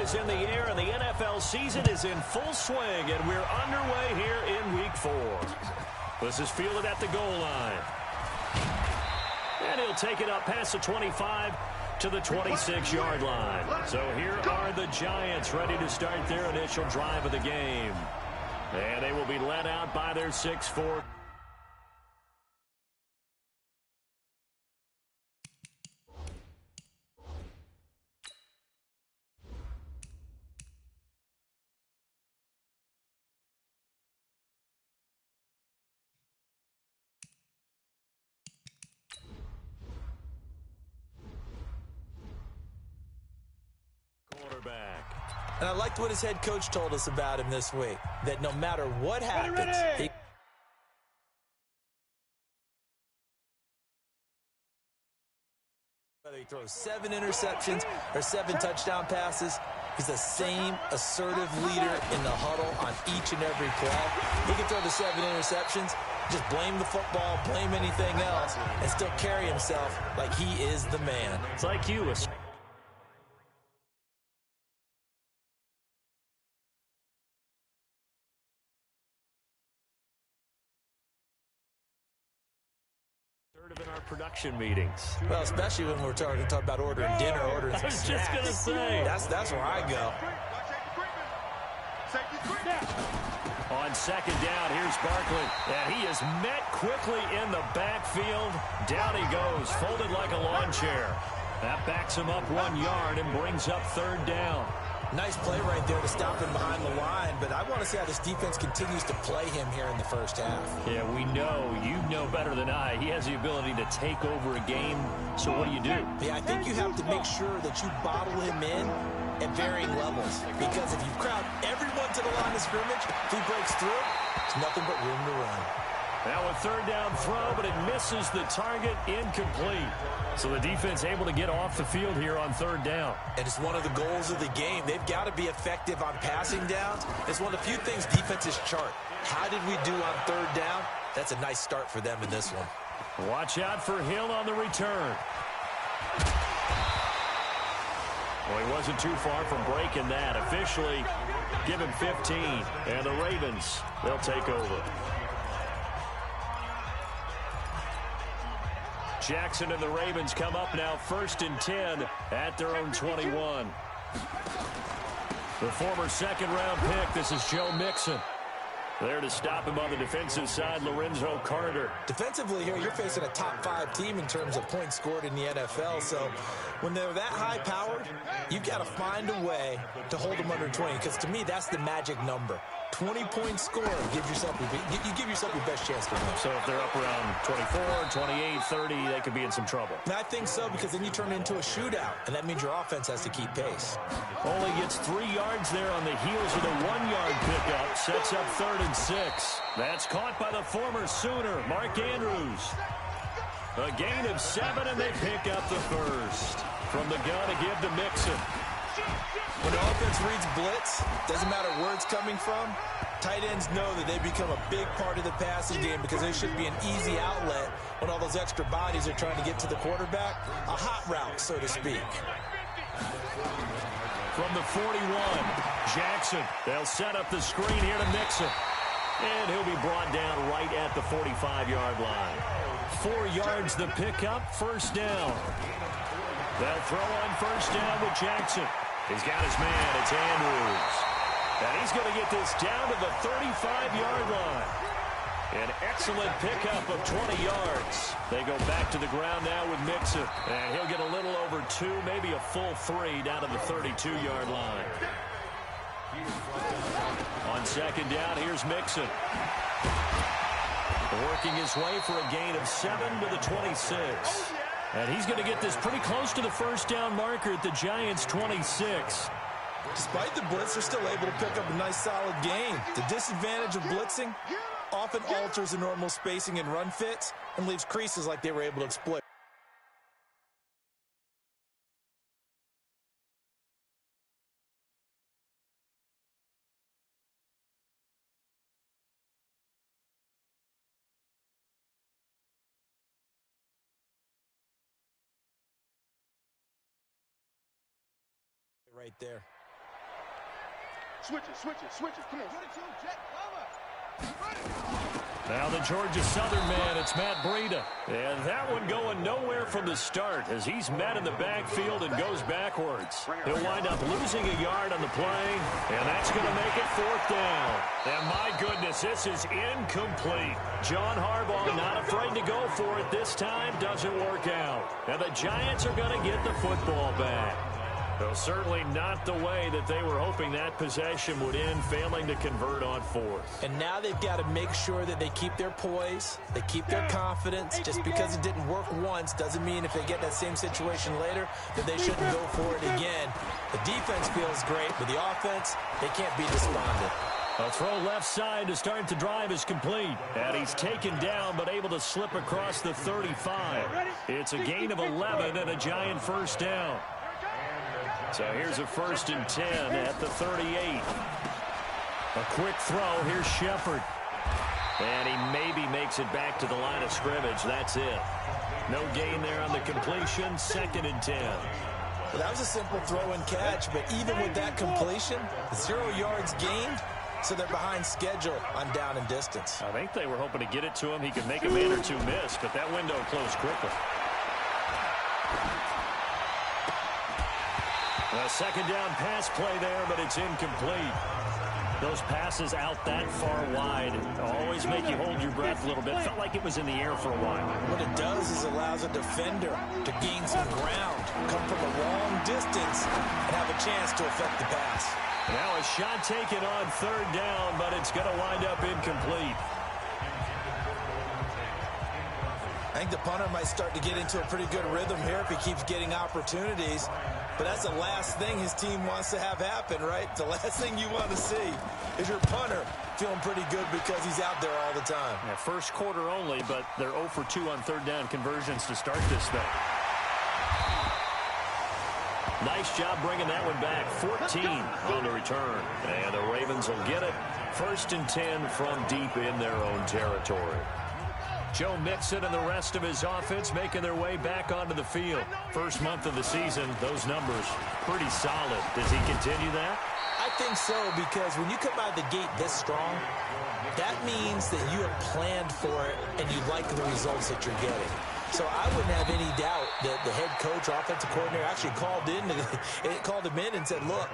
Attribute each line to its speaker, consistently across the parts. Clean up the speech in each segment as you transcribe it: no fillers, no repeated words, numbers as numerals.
Speaker 1: is in the air, and the NFL season is in full swing, and we're underway here in Week 4. This is fielded at the goal line. And he'll take it up past the 25 to the 26-yard line. So here are the Giants ready to start their initial drive of the game. And they will be led out by their 6'4". Quarterback.
Speaker 2: And I liked what his head coach told us about him this week, that no matter what happens, whether he throws 7 interceptions or 7 touchdown passes, he's the same assertive leader in the huddle on each and every play. He can throw the 7 interceptions, just blame the football, blame anything else, and still carry himself like he is the man.
Speaker 1: It's like you. In our production meetings.
Speaker 2: Well, especially when we're talking about ordering dinner, ordering some snacks.
Speaker 1: I was just going to say.
Speaker 2: That's where I go.
Speaker 1: On second down, here's Barkley. And he is met quickly in the backfield. Down he goes, folded like a lawn chair. That backs him up 1 yard and brings up third down.
Speaker 2: Nice play right there to stop him behind the line, but I want to see how this defense continues to play him here in the first half.
Speaker 1: Yeah, we know. You know better than I. He has the ability to take over a game, so what do you do?
Speaker 2: Yeah, I think you have to make sure that you bottle him in at varying levels, because if you crowd everyone to the line of scrimmage, if he breaks through, there's nothing but room to run.
Speaker 1: Now a third down throw, but it misses the target, incomplete. So the defense able to get off the field here on third down.
Speaker 2: And it's one of the goals of the game. They've got to be effective on passing downs. It's one of the few things defenses chart. How did we do on third down? That's a nice start for them in this one.
Speaker 1: Watch out for Hill on the return. Well, he wasn't too far from breaking that. Officially, give him 15. And the Ravens, they'll take over. Jackson and the Ravens come up now 1st and 10 at their own 21. The former second-round pick, this is Joe Mixon. There to stop him on the defensive side, Lorenzo Carter.
Speaker 2: Defensively here, you're facing a top-5 team in terms of points scored in the NFL. So when they're that high-powered, you've got to find a way to hold them under 20. Because to me, that's the magic number. 20-point score, you give yourself your best chance to win.
Speaker 1: So if they're up around 24, 28, 30, they could be in some trouble.
Speaker 2: And I think so, because then you turn it into a shootout, and that means your offense has to keep pace.
Speaker 1: Only gets 3 yards there on the heels of the 1-yard pickup. Sets up 3rd and 6. That's caught by the former Sooner, Mark Andrews. A gain of 7, and they pick up the first. From the gun to give to Mixon.
Speaker 2: When the offense reads blitz, doesn't matter where it's coming from, tight ends know that they become a big part of the passing game because they should be an easy outlet when all those extra bodies are trying to get to the quarterback. A hot route, so to speak.
Speaker 1: From the 41, Jackson. They'll set up the screen here to Mixon. And he'll be brought down right at the 45-yard line. 4 yards the pickup, first down. They'll throw on first down with Jackson. He's got his man. It's Andrews. And he's going to get this down to the 35-yard line. An excellent pickup of 20 yards. They go back to the ground now with Mixon. And he'll get a little over 2, maybe a full 3 down to the 32-yard line. On second down, here's Mixon. Working his way for a gain of 7 to the 26. And he's going to get this pretty close to the first down marker at the Giants' 26.
Speaker 2: Despite the blitz, they're still able to pick up a nice solid gain. The disadvantage of blitzing often alters the normal spacing and run fits and leaves creases like they were able to exploit. Right there.
Speaker 3: Switch it. Come on.
Speaker 1: Now the Georgia Southern man, it's Matt Breida. And that one going nowhere from the start as he's met in the backfield and goes backwards. He'll wind up losing a yard on the play, and that's going to make it 4th down. And my goodness, this is incomplete. John Harbaugh not afraid to go for it this time. Doesn't work out. And the Giants are going to get the football back. Well, certainly not the way that they were hoping that possession would end, failing to convert on 4th.
Speaker 2: And now they've got to make sure that they keep their poise, they keep their confidence. Just because it didn't work once doesn't mean if they get that same situation later that they shouldn't go for it again. The defense feels great, but the offense, they can't be despondent.
Speaker 1: A throw left side to start the drive is complete. And he's taken down but able to slip across the 35. It's a gain of 11 and a Giant first down. So here's a 1st and 10 at the 38. A quick throw. Here's Shepard. And he maybe makes it back to the line of scrimmage. That's it. No gain there on the completion. 2nd and 10.
Speaker 2: Well, that was a simple throw and catch, but even with that completion, 0 yards gained, so they're behind schedule on down and distance.
Speaker 1: I think they were hoping to get it to him. He could make a man or two miss, but that window closed quickly. A 2nd down pass play there, but it's incomplete. Those passes out that far wide always make you hold your breath a little bit. Felt like it was in the air for a while.
Speaker 2: What it does is allows a defender to gain some ground, come from a long distance, and have a chance to affect the pass.
Speaker 1: Now a shot taken on 3rd down, but it's going to wind up incomplete.
Speaker 2: I think the punter might start to get into a pretty good rhythm here if he keeps getting opportunities. But that's the last thing his team wants to have happen, right? The last thing you want to see is your punter feeling pretty good because he's out there all the time.
Speaker 1: Yeah, first quarter only, but they're 0 for 2 on 3rd down conversions to start this thing. Nice job bringing that one back. 14 on the return. And the Ravens will get it. 1st and 10 from deep in their own territory. Joe Mixon and the rest of his offense making their way back onto the field. First month of the season, those numbers pretty solid. Does he continue that?
Speaker 2: I think so, because when you come out of the gate this strong, that means that you have planned for it and you like the results that you're getting. So I wouldn't have any doubt that the head coach, offensive coordinator, actually called him in and said, look,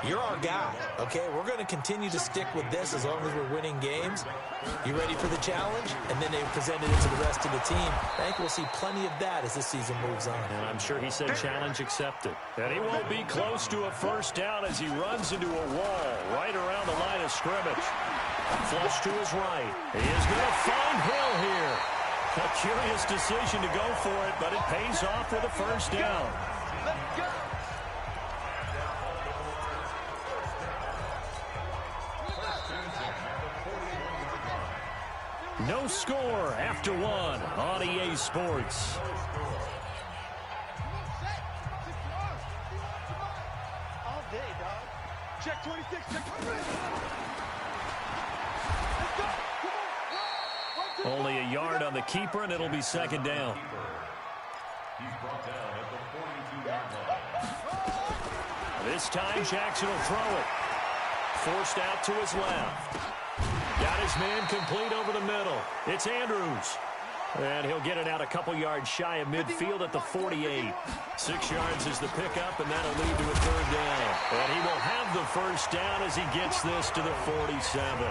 Speaker 2: you're our guy, okay? We're going to continue to stick with this as long as we're winning games. You ready for the challenge? And then they presented it to the rest of the team. I think we'll see plenty of that as the season moves on.
Speaker 1: And I'm sure he said challenge accepted. And he won't be close to a first down as he runs into a wall right around the line of scrimmage. Flush to his right. He is going to find Hill here. A curious decision to go for it, but it pays off with a first down. No score after 1 on EA Sports.
Speaker 3: All day, dog. Check 26. Check 26.
Speaker 1: Only a yard on the keeper, and it'll be 2nd down.
Speaker 4: He's brought down at the 42-yard line.
Speaker 1: This time, Jackson will throw it. Forced out to his left. Got his man complete over the middle. It's Andrews. And he'll get it out a couple yards shy of midfield at the 48. 6 yards is the pickup, and that'll lead to a 3rd down. And he will have the first down as he gets this to the 47.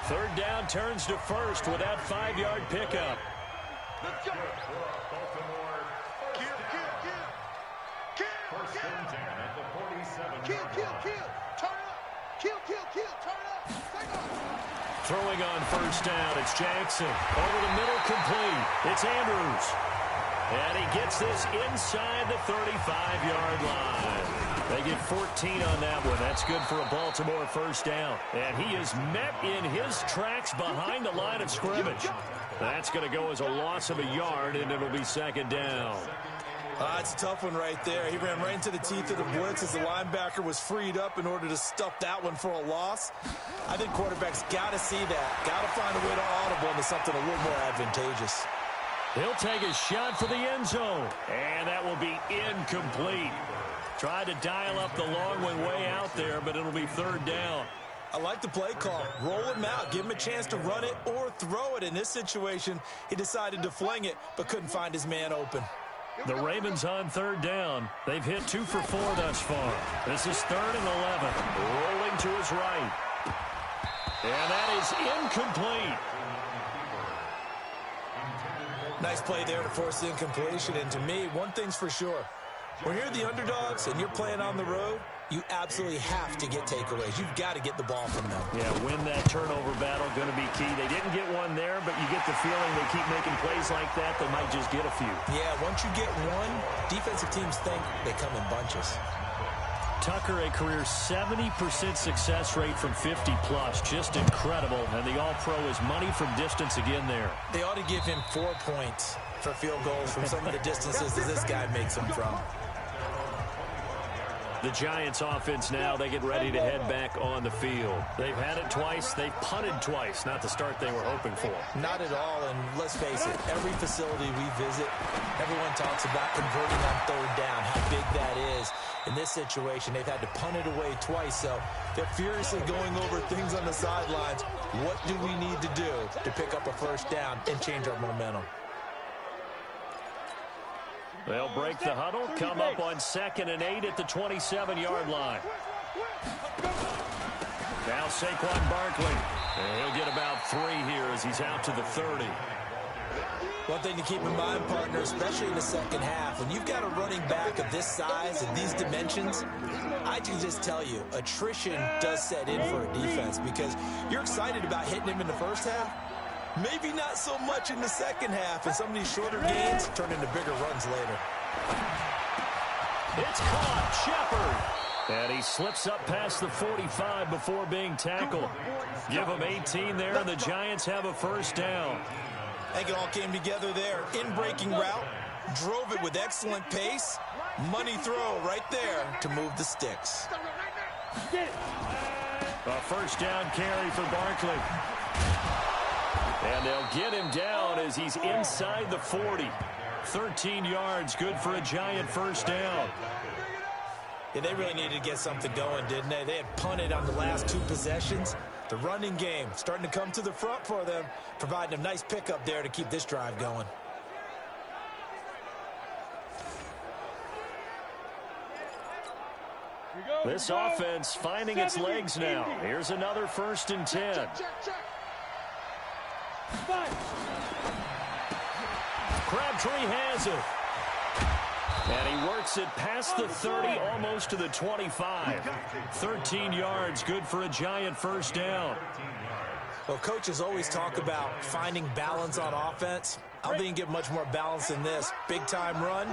Speaker 1: 3rd down turns to first with that 5-yard pickup.
Speaker 3: Let's go.
Speaker 4: First and 10 at the 47-yard
Speaker 3: Kill. Turn up. Kill. Turn up. Take off.
Speaker 1: Throwing on first down, it's Jackson. Over the middle, complete. It's Andrews. And he gets this inside the 35-yard line. They get 14 on that one. That's good for a Baltimore first down. And he is met in his tracks behind the line of scrimmage. That's going to go as a loss of a yard, and it'll be 2nd down.
Speaker 2: It's a tough one right there. He ran right into the teeth of the blitz as the linebacker was freed up in order to stuff that one for a loss. I think quarterbacks got to see that. Got to find a way to audible into something a little more advantageous.
Speaker 1: He'll take a shot for the end zone, and that will be incomplete. Tried to dial up the long one way out there, but it'll be third down.
Speaker 2: I like the play call. Roll him out. Give him a chance to run it or throw it. In this situation, he decided to fling it, but couldn't find his man open.
Speaker 1: The Ravens on third down. They've hit 2 for 4 thus far. This is 3rd and 11. Rolling to his right. And that is incomplete.
Speaker 2: Nice play there to force the incompletion. And to me, one thing's for sure. When you're the underdogs and you're playing on the road, you absolutely have to get takeaways. You've got to get the ball from them.
Speaker 1: Yeah, win that turnover battle, going to be key. They didn't get one there, but you get the feeling they keep making plays like that, they might just get a few.
Speaker 2: Yeah, once you get one, defensive teams think they come in bunches.
Speaker 1: Tucker, a career 70% success rate from 50-plus. Just incredible. And the All-Pro is money from distance again there.
Speaker 2: They ought to give him 4 points for field goals from some of the distances that this guy makes them from.
Speaker 1: The Giants offense now, they get ready to head back on the field. They've had it twice. They've punted twice. Not the start they were hoping for.
Speaker 2: Not at all, and let's face it, every facility we visit, everyone talks about converting on third down, how big that is. In this situation, they've had to punt it away twice, so they're furiously going over things on the sidelines. What do we need to do to pick up a first down and change our momentum?
Speaker 1: They'll break the huddle, come up on 2nd and 8 at the 27-yard line. Now Saquon Barkley. And he'll get about 3 here as he's out to the 30.
Speaker 2: One thing to keep in mind, partner, especially in the second half, when you've got a running back of this size and these dimensions, I can just tell you, attrition does set in for a defense because you're excited about hitting him in the first half. Maybe not so much in the second half, and some of these shorter gains turn into bigger runs later.
Speaker 1: It's caught, Shepard. And he slips up past the 45 before being tackled. Give him 18 there, and the Giants have a first down.
Speaker 2: I think it all came together there. In-breaking route, drove it with excellent pace. Money throw right there to move the sticks.
Speaker 1: A first down carry for Barkley. And they'll get him down as he's inside the 40. 13 yards, good for a Giant first down.
Speaker 2: Yeah, they really needed to get something going, didn't they? They had punted on the last 2 possessions. The running game starting to come to the front for them, providing a nice pickup there to keep this drive going.
Speaker 1: This offense finding its legs now. Here's another 1st and 10. Crabtree has it. And he works it past the 30, almost to the 25. 13 yards, good for a Giant first down.
Speaker 2: Well, coaches always talk about finding balance on offense. I don't think you can get much more balance than this. Big-time run,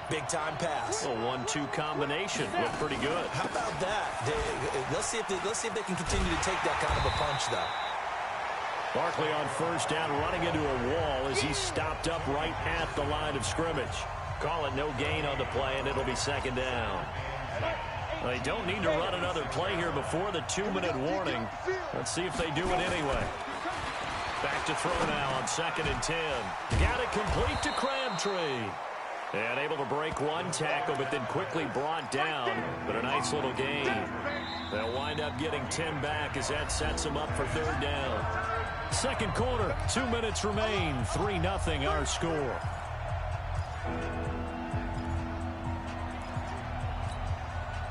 Speaker 2: big-time pass.
Speaker 1: A 1-2 combination. Looked pretty good.
Speaker 2: How about that? Let's see if they can continue to take that kind of a punch, though.
Speaker 1: Barkley on first down, running into a wall as he's stopped up right at the line of scrimmage. Call it no gain on the play, and it'll be 2nd down. They don't need to run another play here before the 2-minute warning. Let's see if they do it anyway. Back to throw now on 2nd and 10. Got it complete to Crabtree. And able to break one tackle, but then quickly brought down. But a nice little gain. They'll wind up getting 10 back as that sets them up for 3rd down. 2nd quarter, 2 minutes remain. 3-0 our score.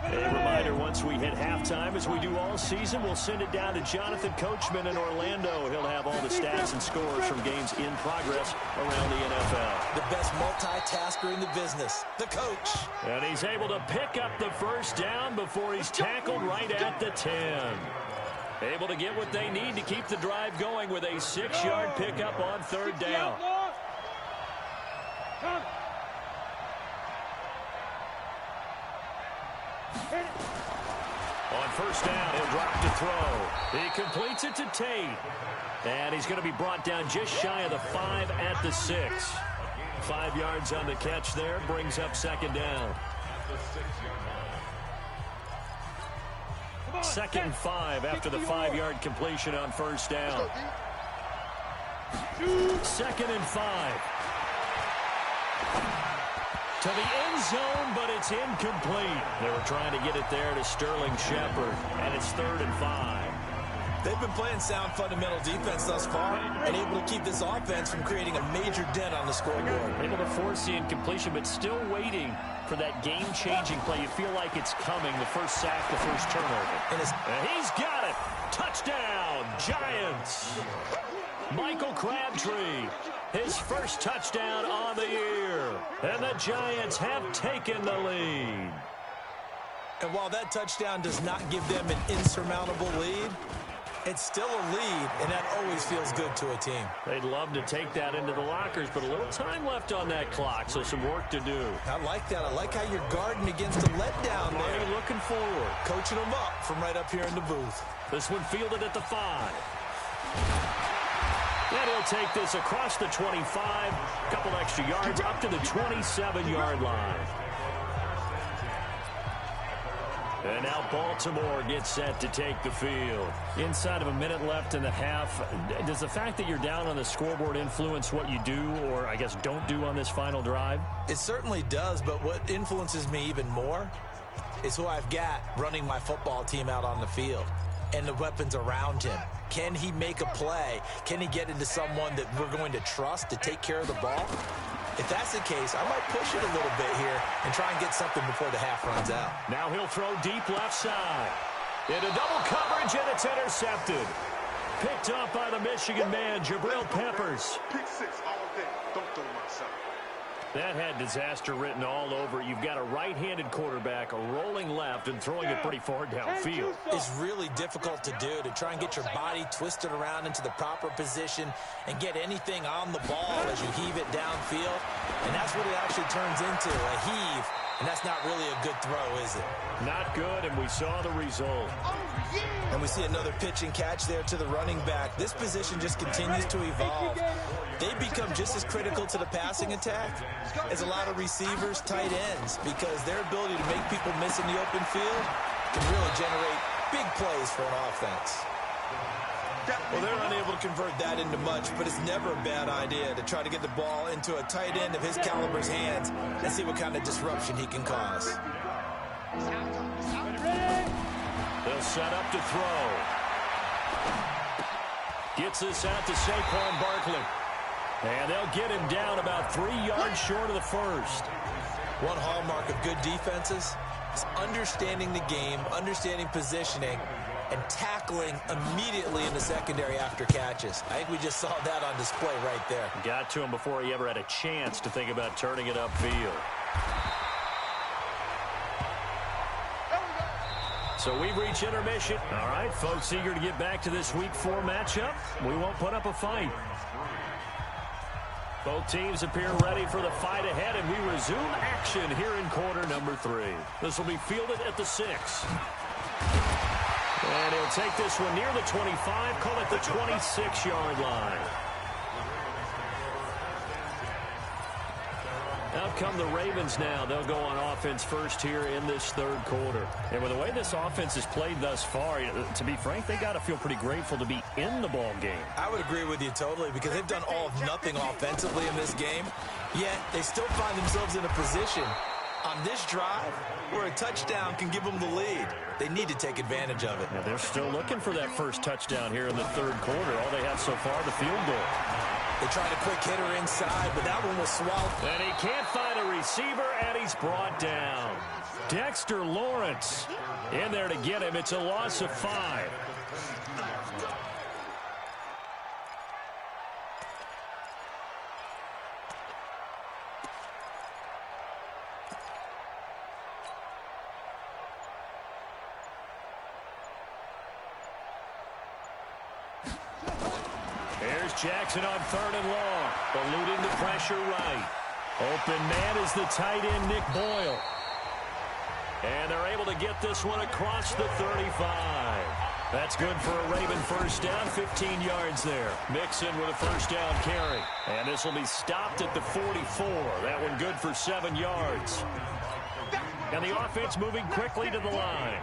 Speaker 1: A reminder, once we hit halftime, as we do all season, we'll send it down to Jonathan Coachman in Orlando. He'll have all the stats and scores from games in progress around the NFL.
Speaker 2: The best multitasker in the business, the coach.
Speaker 1: And he's able to pick up the first down before he's tackled right at the 10. Able to get what they need to keep the drive going with a 6-yard pickup on 3rd down. On first down, he'll drop to throw. He completes it to Tate. And he's going to be brought down just shy of the 5 at the 6. 5 yards on the catch there, brings up 2nd down. 2nd and 5 after the 5-yard completion on first down. 2nd and 5. To the end zone, but it's incomplete. They were trying to get it there to Sterling Shepard, and it's 3rd and 5.
Speaker 2: They've been playing sound fundamental defense thus far and able to keep this offense from creating a major dent on the scoreboard.
Speaker 1: Able to force the incompletion, but still waiting for that game-changing play. You feel like it's coming, the first sack, the first turnover. And he's got it. Touchdown, Giants. Michael Crabtree, his first touchdown on the year. And the Giants have taken the lead.
Speaker 2: And while that touchdown does not give them an insurmountable lead, it's still a lead, and that always feels good to a team.
Speaker 1: They'd love to take that into the lockers, but a little time left on that clock, so some work to do.
Speaker 2: I like that. I like how you're guarding against a letdown there.
Speaker 1: Marty looking forward.
Speaker 2: Coaching them up from right up here in the booth.
Speaker 1: This one fielded at the 5. And he'll take this across the 25, a couple extra yards up to the 27-yard line. And now Baltimore gets set to take the field. Inside of a minute left in the half, does the fact that you're down on the scoreboard influence what you do or, I guess, don't do on this final drive?
Speaker 2: It certainly does, but what influences me even more is who I've got running my football team out on the field and the weapons around him. Can he make a play? Can he get into someone that we're going to trust to take care of the ball? If that's the case, I might push it a little bit here and try and get something before the half runs out.
Speaker 1: Now he'll throw deep left side. Into double coverage, and it's intercepted. Picked up by the Michigan man, Jabril Peppers.
Speaker 3: Pick 6 all day. Don't throw my side.
Speaker 1: That had disaster written all over it. You've got a right-handed quarterback rolling left and throwing it pretty far downfield.
Speaker 2: It's really difficult to do, to try and get your body twisted around into the proper position and get anything on the ball as you heave it downfield. And that's what it actually turns into, a heave. And that's not really a good throw, is it?
Speaker 1: Not good, and we saw the result.
Speaker 2: And we see another pitch and catch there to the running back. This position just continues to evolve. They become just as critical to the passing attack as a lot of receivers, tight ends, because their ability to make people miss in the open field can really generate big plays for an offense. Well, they're unable to convert that into much, but it's never a bad idea to try to get the ball into a tight end of his caliber's hands and see what kind of disruption he can cause.
Speaker 1: They'll set up to throw. Gets this out to Saquon Barkley. And they'll get him down about 3 yards short of the first.
Speaker 2: One hallmark of good defenses is understanding the game, understanding positioning, and tackling immediately in the secondary after catches. I think we just saw that on display right there.
Speaker 1: Got to him before he ever had a chance to think about turning it upfield. So we've reached intermission. All right, folks, eager to get back to this Week 4 matchup. We won't put up a fight. Both teams appear ready for the fight ahead, and we resume action here in quarter number 3. This will be fielded at the 6. And he'll take this one near the 25, call it the 26-yard line. Out come the Ravens now. They'll go on offense first here in this third quarter. And with the way this offense has played thus far, to be frank, they got to feel pretty grateful to be in the ball game.
Speaker 2: I would agree with you totally, because they've done all of nothing offensively in this game, yet they still find themselves in a position on this drive where a touchdown can give them the lead. They need to take advantage of it.
Speaker 1: Now they're still looking for that first touchdown here in the third quarter. All they have so far, the field goal.
Speaker 2: They tried a quick hitter inside, but that one was swallowed.
Speaker 1: And he can't find a receiver, and he's brought down. Dexter Lawrence in there to get him. It's a loss of 5. Jackson on 3rd and long, eluding the pressure right. Open man is the tight end, Nick Boyle. And they're able to get this one across the 35. That's good for a Raven first down, 15 yards there. Mixon with a first down carry. And this will be stopped at the 44. That one good for 7 yards. And the offense moving quickly to the line.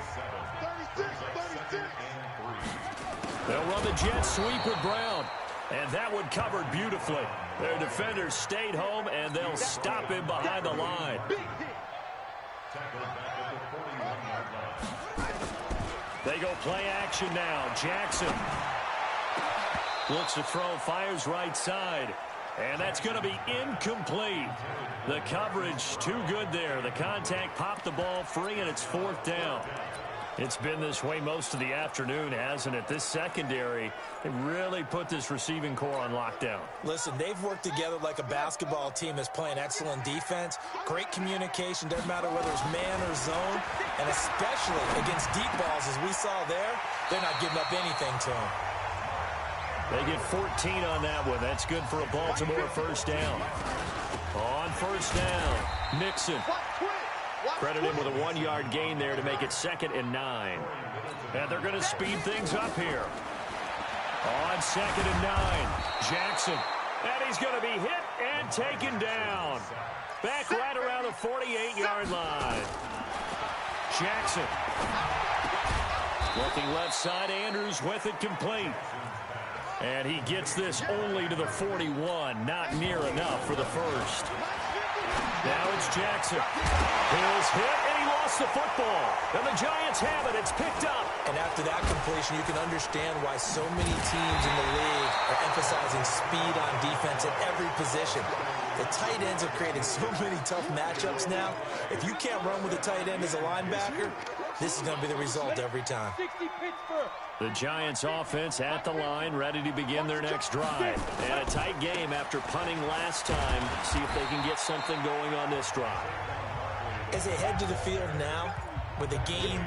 Speaker 3: 36.
Speaker 1: They'll run the jet sweep with Brown. And that one covered beautifully. Their defenders stayed home, and they'll stop him behind the line. They go play action now. Jackson looks to throw, fires right side. And that's going to be incomplete. The coverage too good there. The contact popped the ball free, and it's 4th down. It's been this way most of the afternoon, hasn't it? This secondary, they really put this receiving core on lockdown.
Speaker 2: Listen, they've worked together like a basketball team that's playing excellent defense. Great communication, doesn't matter whether it's man or zone. And especially against deep balls, as we saw there, they're not giving up anything to them.
Speaker 1: They get 14 on that one. That's good for a Baltimore first down. On first down, Mixon. Credit him with a 1-yard gain there to make it 2nd and 9. And they're going to speed things up here. On 2nd and 9, Jackson. And he's going to be hit and taken down. Back right around the 48-yard line. Jackson. Looking left side, Andrews with it complete. And he gets this only to the 41. Not near enough for the first. Now it's Jackson. Hill's hit, and he lost the football. And the Giants have it. It's picked up.
Speaker 2: And after that completion, you can understand why so many teams in the league are emphasizing speed on defense at every position. The tight ends have created so many tough matchups now. If you can't run with a tight end as a linebacker, this is going to be the result every time.
Speaker 1: The Giants offense at the line, ready to begin their next drive. And a tight game after punting last time. See if they can get something going on this drive.
Speaker 2: As they head to the field now, with the game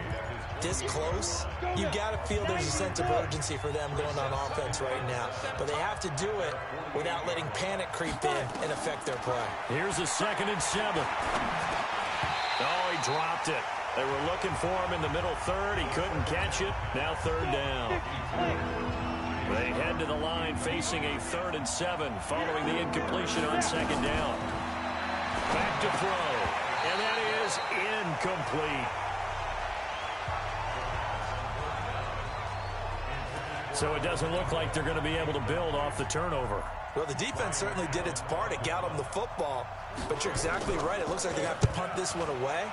Speaker 2: this close, you got to feel there's a sense of urgency for them going on offense right now. But they have to do it without letting panic creep in and affect their play.
Speaker 1: Here's a 2nd and 7. Oh, he dropped it. They were looking for him in the middle third. He couldn't catch it. Now 3rd down. They head to the line facing a 3rd and 7 following the incompletion on 2nd down. Back to throw. And that is incomplete. So it doesn't look like they're going to be able to build off the turnover.
Speaker 2: Well, the defense certainly did its part. It got them the football. But you're exactly right. It looks like they're going to have to punt this one away.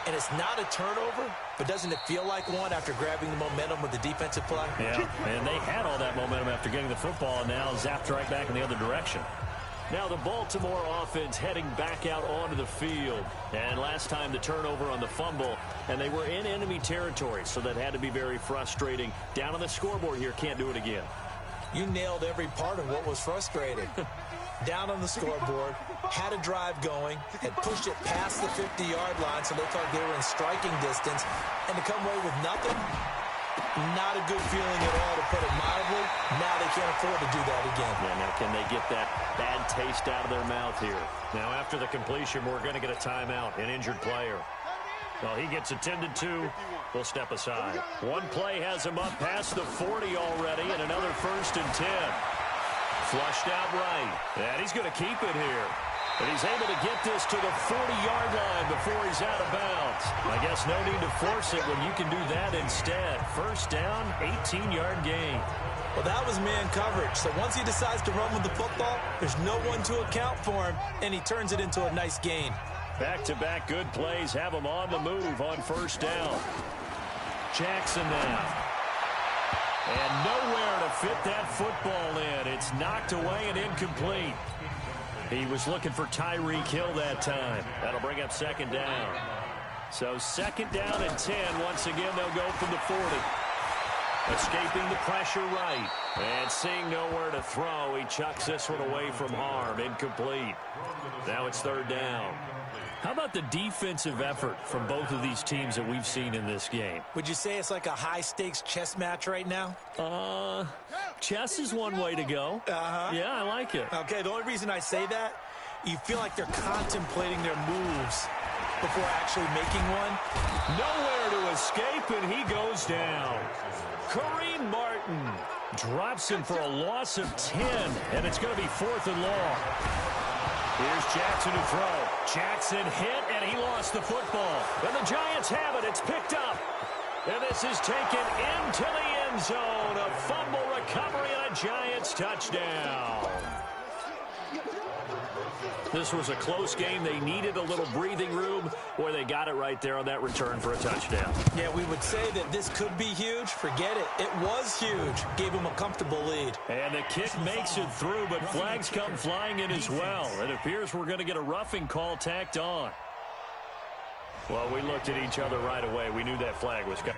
Speaker 2: And it's not a turnover, but doesn't it feel like one after grabbing the momentum with the defensive play?
Speaker 1: Yeah, and they had all that momentum after getting the football, and now zapped right back in the other direction. Now the Baltimore offense heading back out onto the field. And last time the turnover on the fumble, and they were in enemy territory, so that had to be very frustrating. Down on the scoreboard here, can't do it again.
Speaker 2: You nailed every part of what was frustrating. Down on the scoreboard, had a drive going, had pushed it past the 50-yard line, so they thought they were in striking distance, and to come away with nothing, not a good feeling at all, to put it mildly. Now they can't afford to do that again.
Speaker 1: Yeah, now can they get that bad taste out of their mouth here? Now after the completion, we're going to get a timeout, an injured player. Well, he gets attended to. We'll step aside. One play has him up past the 40 already, and another 1st and 10. Flushed out right. And he's going to keep it here. And he's able to get this to the 40-yard line before he's out of bounds. I guess no need to force it when you can do that instead. First down, 18-yard gain.
Speaker 2: Well, that was man coverage. So once he decides to run with the football, there's no one to account for him, and he turns it into a nice gain.
Speaker 1: Back-to-back good plays have him on the move on first down. Jackson now. And nowhere to fit that football in. It's knocked away and incomplete. He was looking for Tyreek Hill that time. That'll bring up 2nd down. So 2nd down and 10. Once again, they'll go from the 40. Escaping the pressure right. And seeing nowhere to throw, he chucks this one away from harm. Incomplete. Now it's 3rd down. How about the defensive effort from both of these teams that we've seen in this game?
Speaker 2: Would you say it's like a high-stakes chess match right now?
Speaker 1: Chess is one way to go. Yeah, I like it.
Speaker 2: Okay, the only reason I say that, you feel like they're contemplating their moves before actually making one.
Speaker 1: Nowhere to escape, and he goes down. Kareem Martin drops him for a loss of 10, and it's going to be 4th and long. Here's Jackson to throw. Jackson hit, and he lost the football. And the Giants have it. It's picked up. And this is taken into the end zone. A fumble recovery and a Giants touchdown. This was a close game. They needed a little breathing room, where they got it right there on that return for a touchdown.
Speaker 2: Yeah, we would say that this could be huge. Forget it. It was huge. Gave them a comfortable lead.
Speaker 1: And the kick makes it through, but flags come flying in as well. It appears we're going to get a roughing call tacked on. Well, we looked at each other right away. We knew that flag was coming.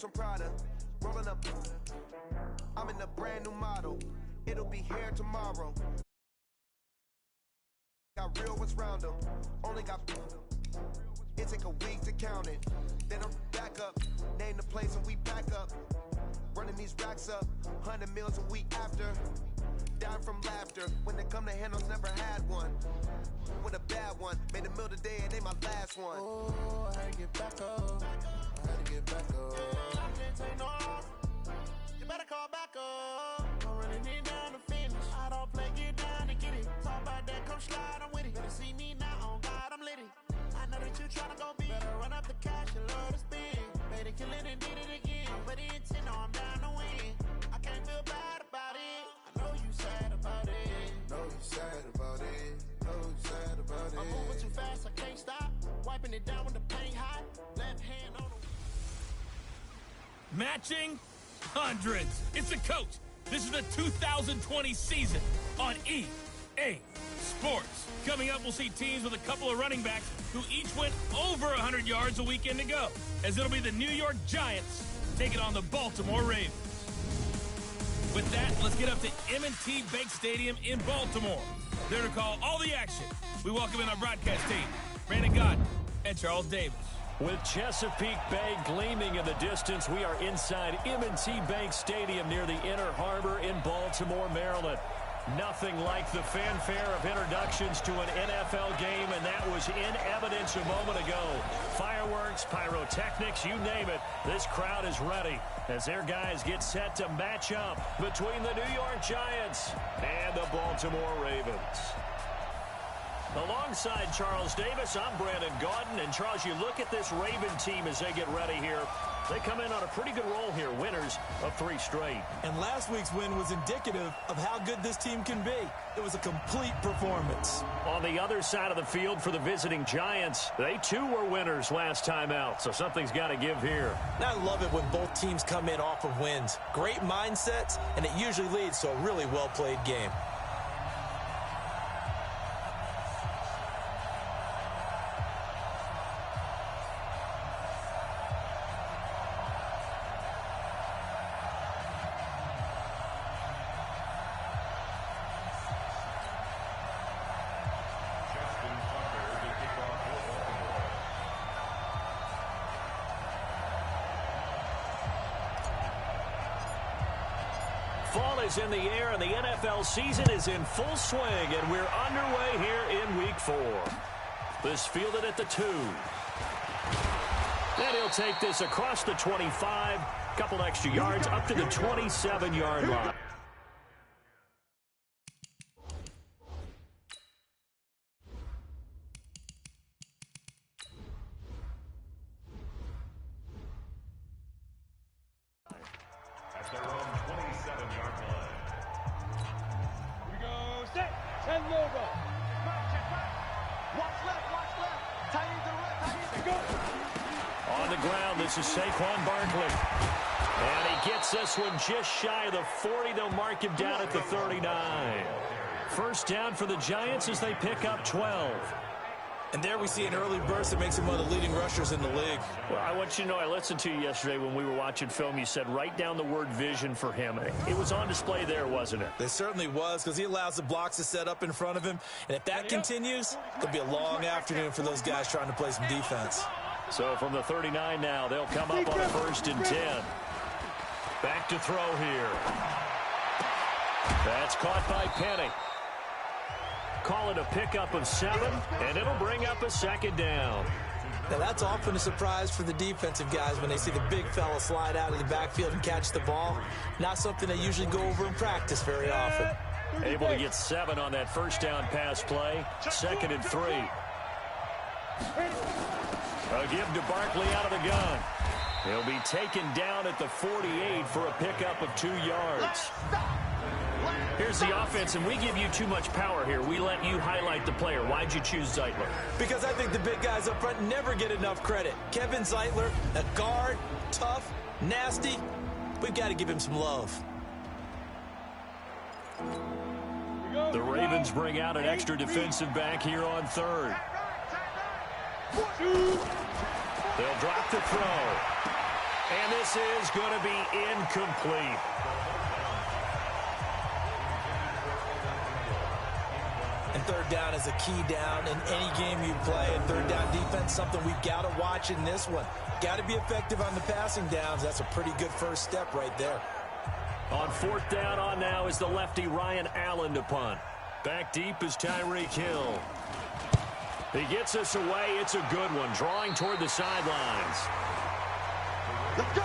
Speaker 5: From Prada, rolling up. I'm in a brand new model. It'll be here tomorrow. Got real ones round them. Only got. It take a week to count it. Then I'm back up. Name the place and we back up. Running these racks up. 100 meals a week after. Down from laughter. When they come to handles, never had one. With a bad one. Made a meal today and they my last one. Oh, I had to get back up. I had to get back up. You better call back up. I'm running it down to finish. I don't play, get down and get it. Talk about that, come slide, I'm with it. Better see me now, on God, I'm litty. I know that you tryna go big. Better run up the cash, you love to spin. Made it, kill it, and did it again. But the intent, no, I'm down to win. I can't feel bad about it. I know you sad about it. Know you sad about it. Know you sad about it. I'm moving too fast, I can't stop. Wiping it down with the paint hot. Left hand on the...
Speaker 6: Matching hundreds. It's a coach. This is the 2020 season on EA Sports. Coming up, we'll see teams with a couple of running backs who each went over 100 yards a weekend ago, as it'll be the New York Giants taking on the Baltimore Ravens. With that, let's get up to M&T Bank Stadium in Baltimore. There to call all the action, we welcome in our broadcast team, Brandon Gott and Charles Davis.
Speaker 1: With Chesapeake Bay gleaming in the distance, we are inside M&T Bank Stadium near the Inner Harbor in Baltimore, Maryland. Nothing like the fanfare of introductions to an NFL game, and that was in evidence a moment ago. Fireworks, pyrotechnics, you name it, this crowd is ready as their guys get set to match up between the New York Giants and the Baltimore Ravens. Alongside Charles Davis, I'm Brandon Gaudin. And, Charles, you look at this Raven team as they get ready here. They come in on a pretty good roll here, winners of 3 straight.
Speaker 2: And last week's win was indicative of how good this team can be. It was a complete performance.
Speaker 1: On the other side of the field for the visiting Giants, they too were winners last time out, so something's got to give here.
Speaker 2: And I love it when both teams come in off of wins. Great mindsets, and it usually leads to a really well-played game.
Speaker 1: Fall is in the air, and the NFL season is in full swing, and we're underway here in Week 4. This fielded at the 2. And he'll take this across the 25, couple extra yards up to the 27-yard line. This is Saquon Barkley. And he gets this one just shy of the 40. They'll mark him down at the 39. First down for the Giants as they pick up 12.
Speaker 2: And there we see an early burst that makes him one of the leading rushers in the league.
Speaker 1: Well, I want you to know, I listened to you yesterday when we were watching film. You said write down the word vision for him. It was on display there, wasn't it?
Speaker 2: It certainly was, because he allows the blocks to set up in front of him. And if that continues, it'll be a long afternoon for those guys trying to play some defense.
Speaker 1: So from the 39 now, they'll come up on a 1st and 10. Back to throw here. That's caught by Penny. Call it a pickup of 7, and it'll bring up a 2nd down.
Speaker 2: Now, that's often a surprise for the defensive guys when they see the big fella slide out of the backfield and catch the ball. Not something they usually go over in practice very often.
Speaker 1: Able to get 7 on that 1st down pass play. 2nd and 3. A give to Barkley out of the gun. He'll be taken down at the 48 for a pickup of 2 yards. Here's the offense, and we give you too much power here. We let you highlight the player. Why'd you choose Zeitler?
Speaker 2: Because I think the big guys up front never get enough credit. Kevin Zeitler, a guard, tough, nasty. We've got to give him some love.
Speaker 1: The Ravens bring out an extra defensive back here on 3rd. They'll drop the throw. And this is going to be incomplete.
Speaker 2: And 3rd down is a key down in any game you play. And 3rd down defense, something we've got to watch in this one. Got to be effective on the passing downs. That's a pretty good first step right there.
Speaker 1: On 4th down on now is the lefty Ryan Allen to punt. Back deep is Tyreek Hill. He gets us away. It's a good one. Drawing toward the sidelines.
Speaker 3: Let's go!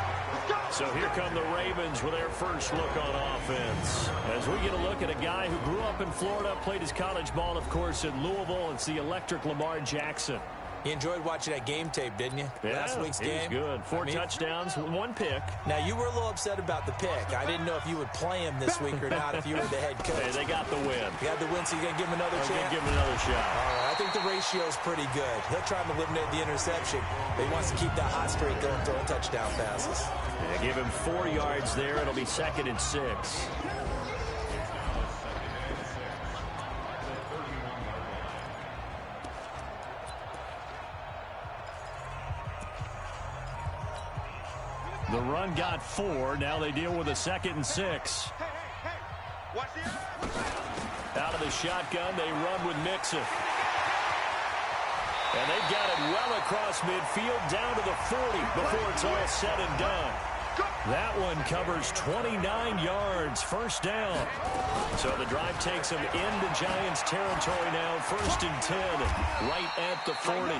Speaker 1: So here come the Ravens with their first look on offense. As we get a look at a guy who grew up in Florida, played his college ball, of course, in Louisville. It's the electric Lamar Jackson.
Speaker 2: You enjoyed watching that game tape, didn't you?
Speaker 1: Yeah,
Speaker 2: Last week's game.
Speaker 1: He was good. 4 touchdowns, 1 pick.
Speaker 2: Now, you were a little upset about the pick. I didn't know if you would play him this week or not if you were the head coach.
Speaker 1: Hey, they got the win.
Speaker 2: You got the win, so you're going to give him another chance?
Speaker 1: I'm going to give him another shot.
Speaker 2: All right, I think the ratio's pretty good. He'll try and eliminate the interception, but he wants to keep that hot streak going, throwing touchdown passes.
Speaker 1: Yeah, give him 4 yards there. It'll be 2nd and 6. The run got 4. Now they deal with a 2nd and 6.
Speaker 3: Watch the
Speaker 1: Out of the shotgun, they run with Mixon. And they've got it well across midfield down to the 40 before it's all said and done. That one covers 29 yards, 1st down. So the drive takes them into Giants territory now, 1st and 10, right at the 40.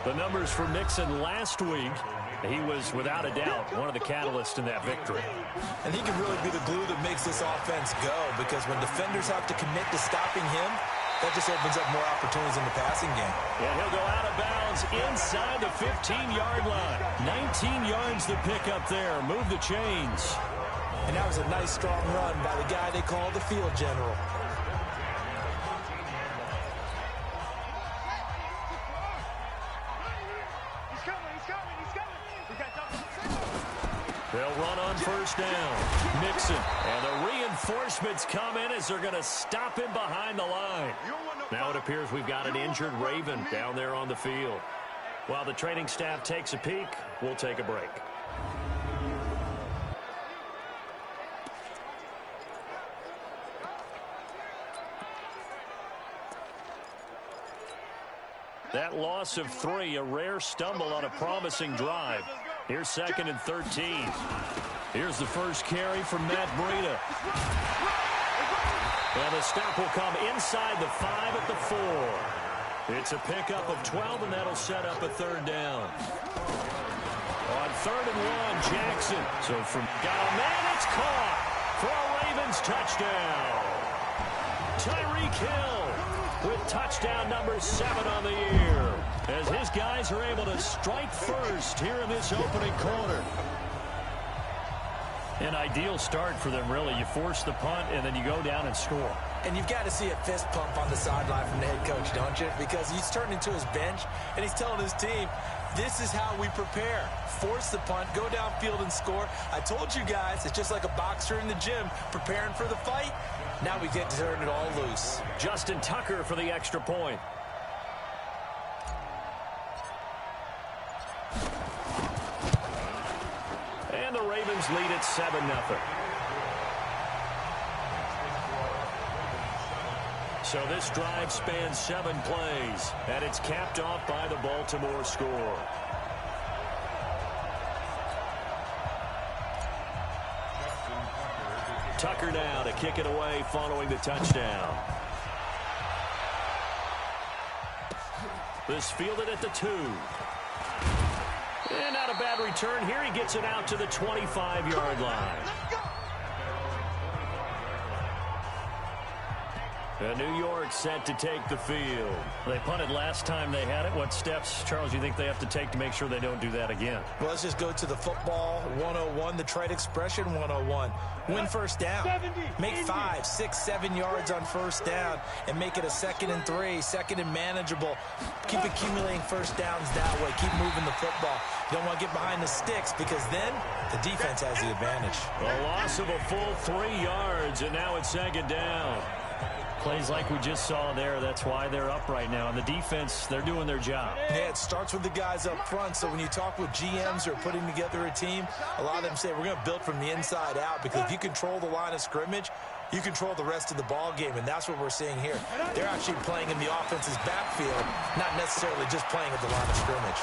Speaker 1: The numbers for Mixon last week, he was, without a doubt, one of the catalysts in that victory.
Speaker 2: And he can really be the glue that makes this offense go, because when defenders have to commit to stopping him, that just opens up more opportunities in the passing game.
Speaker 1: Yeah, he'll go out of bounds inside the 15-yard line. 19 yards to pick up there. Move the chains.
Speaker 2: And that was a nice, strong run by the guy they call the field general.
Speaker 3: He's coming. We got
Speaker 1: They'll run on 1st down. Mixon. And the reinforcements come in as they're going to stop him behind the line. Now it appears we've got an injured Raven down there on the field. While the training staff takes a peek, we'll take a break. That loss of 3, a rare stumble on a promising drive. Here's 2nd and 13. Here's the first carry from Matt Breida. And the stop will come inside the 5 at the 4. It's a pickup of 12, and that'll set up a 3rd down. On 3rd and 1, Jackson. So from got a man, it's caught for a Ravens touchdown. Tyreek Hill with touchdown number 7 on the year, as his guys are able to strike first here in this opening quarter. An ideal start for them, really. You force the punt, and then you go down and score.
Speaker 2: And you've got to see a fist pump on the sideline from the head coach, don't you? Because he's turned into his bench, and he's telling his team, this is how we prepare. Force the punt, go downfield and score. I told you guys, it's just like a boxer in the gym preparing for the fight. Now we get to turn it all loose.
Speaker 1: Justin Tucker for the extra point. Ravens lead at 7-0. So this drive spans 7 plays, and it's capped off by the Baltimore score. Tucker now to kick it away following the touchdown. This fielded at the 2. And not a bad return here. He gets it out to the 25-yard line. New York set to take the field.
Speaker 6: They punted last time they had it. What steps, Charles, you think they have to take to make sure they don't do that again?
Speaker 2: Well, let's just go to the football 101, the trade expression 101. Win first down. Make 5, 6, 7 yards on first down and make it a 2nd and 3, 2nd and manageable. Keep accumulating first downs that way. Keep moving the football. You don't want to get behind the sticks because then the defense has the advantage.
Speaker 1: A loss of a full 3 yards, and now it's 2nd down.
Speaker 6: Plays like we just saw there. That's why they're up right now. And the defense, they're doing their job.
Speaker 2: Yeah, it starts with the guys up front. So when you talk with GMs who are putting together a team, a lot of them say we're going to build from the inside out because if you control the line of scrimmage, you control the rest of the ball game, and that's what we're seeing here. They're actually playing in the offense's backfield, not necessarily just playing at the line of scrimmage.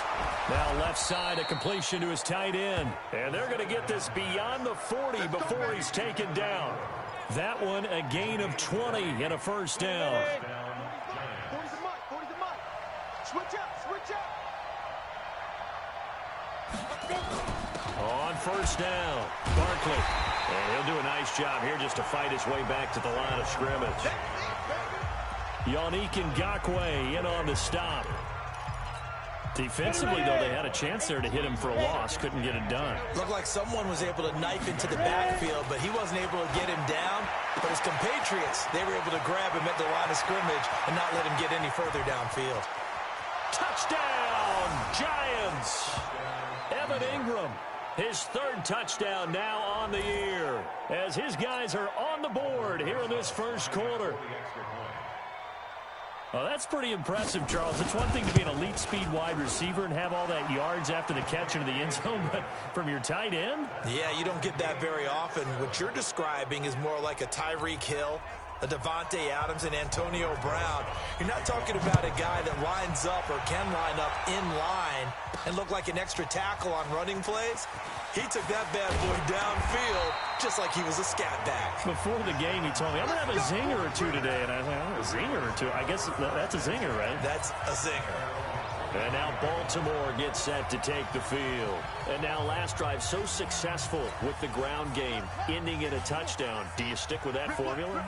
Speaker 1: Now left side, a completion to his tight end. And they're going to get this beyond the 40 before he's taken down. That one, a gain of 20 and a first down.
Speaker 3: 40's a mud. 40's a mud. Switch up. Switch up.
Speaker 1: On first down, Barkley. And he'll do a nice job here just to fight his way back to the line of scrimmage. Yannick Ngakoue in on the stop. Defensively, though, they had a chance there to hit him for a loss. Couldn't get it done.
Speaker 2: Looked like someone was able to knife into the backfield, but he wasn't able to get him down. But his compatriots, they were able to grab him at the line of scrimmage and not let him get any further downfield.
Speaker 1: Touchdown, Giants! Evan Ingram, his 3rd touchdown now on the year, as his guys are on the board here in this first quarter.
Speaker 6: Oh, that's pretty impressive, Charles. It's one thing to be an elite speed wide receiver and have all that yards after the catch into the end zone, but from your tight end?
Speaker 2: Yeah, you don't get that very often. What you're describing is more like a Tyreek Hill, a Devontae Adams, and Antonio Brown. You're not talking about a guy that lines up or can line up in line and look like an extra tackle on running plays. He took that bad boy downfield just like he was a scat back.
Speaker 6: Before the game, he told me, I'm going to have a zinger or two today. And I was like, oh, a zinger or two? I guess that's a zinger, right?
Speaker 2: That's a zinger.
Speaker 1: And now Baltimore gets set to take the field. And now last drive so successful with the ground game, ending in a touchdown. Do you stick with that formula?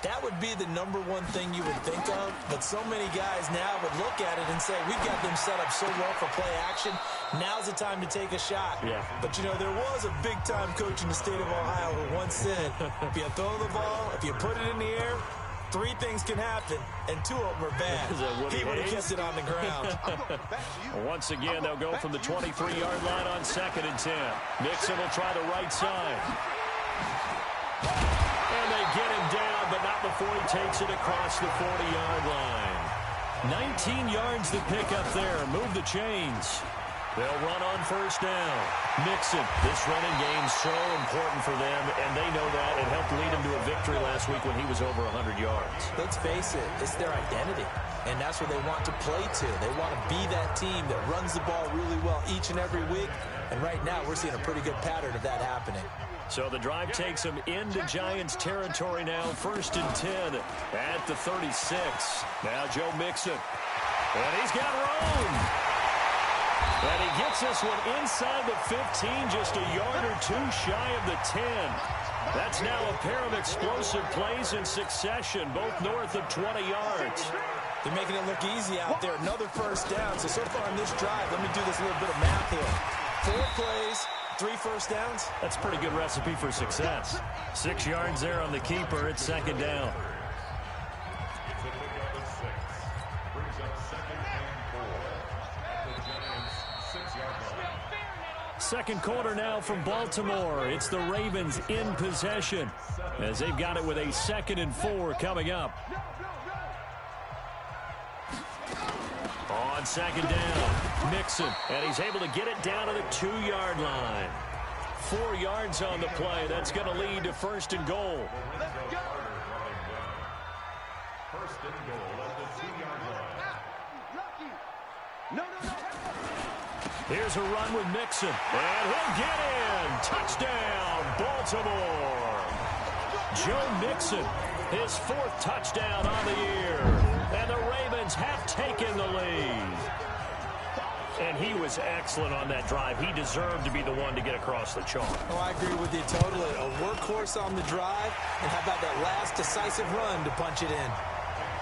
Speaker 2: That would be the number one thing you would think of, but so many guys now would look at it and say, we've got them set up so well for play action. Now's the time to take a shot.
Speaker 1: Yeah.
Speaker 2: But, you know, there was a big-time coach in the state of Ohio who once said, if you throw the ball, if you put it in the air, 3 things can happen, and 2 of them are bad. He would have kept it on the ground.
Speaker 1: Once again, they'll go from the 23-yard line on 2nd and 10. Mixon will try the right side. And they get him down, but not before he takes it across the 40-yard line. 19 yards to pick up there. Move the chains. They'll run on first down. Mixon, this running game so important for them, and they know that. It helped lead them to a victory last week when he was over 100 yards.
Speaker 2: Let's face it, it's their identity, and that's what they want to play to. They want to be that team that runs the ball really well each and every week, and right now we're seeing a pretty good pattern of that happening. So the drive takes them into Giants territory now, 1st and 10 at the 36. Now Joe Mixon, and he's got room. And he gets this one inside the 15, just a yard or 2 shy of the 10. That's now a pair of explosive plays in succession, both north of 20 yards. They're making it look easy out there. Another first down. So far in this drive, let me do this little bit of math here. 4 plays, 3 first downs. That's a pretty good recipe for success. 6 yards there on the keeper. It's 2nd down. Second quarter now from Baltimore. It's the Ravens in possession as they've got it with a 2nd and 4 coming up. On 2nd down, Mixon, and he's able to get it down to the 2-yard line.
Speaker 1: 4 yards on the play. That's going to lead to 1st and goal.
Speaker 3: Let's go.
Speaker 4: First and goal at the 2-yard line.
Speaker 3: Lucky. No.
Speaker 1: Here's a run with Mixon. And he'll get in. Touchdown, Baltimore. Joe Mixon, his 4th touchdown on the year. And the Ravens have taken the lead. And he was excellent on that drive. He deserved to be the one to get across the chalk.
Speaker 2: Oh, I agree with you totally. A workhorse on the drive. And how about that last decisive run to punch it in?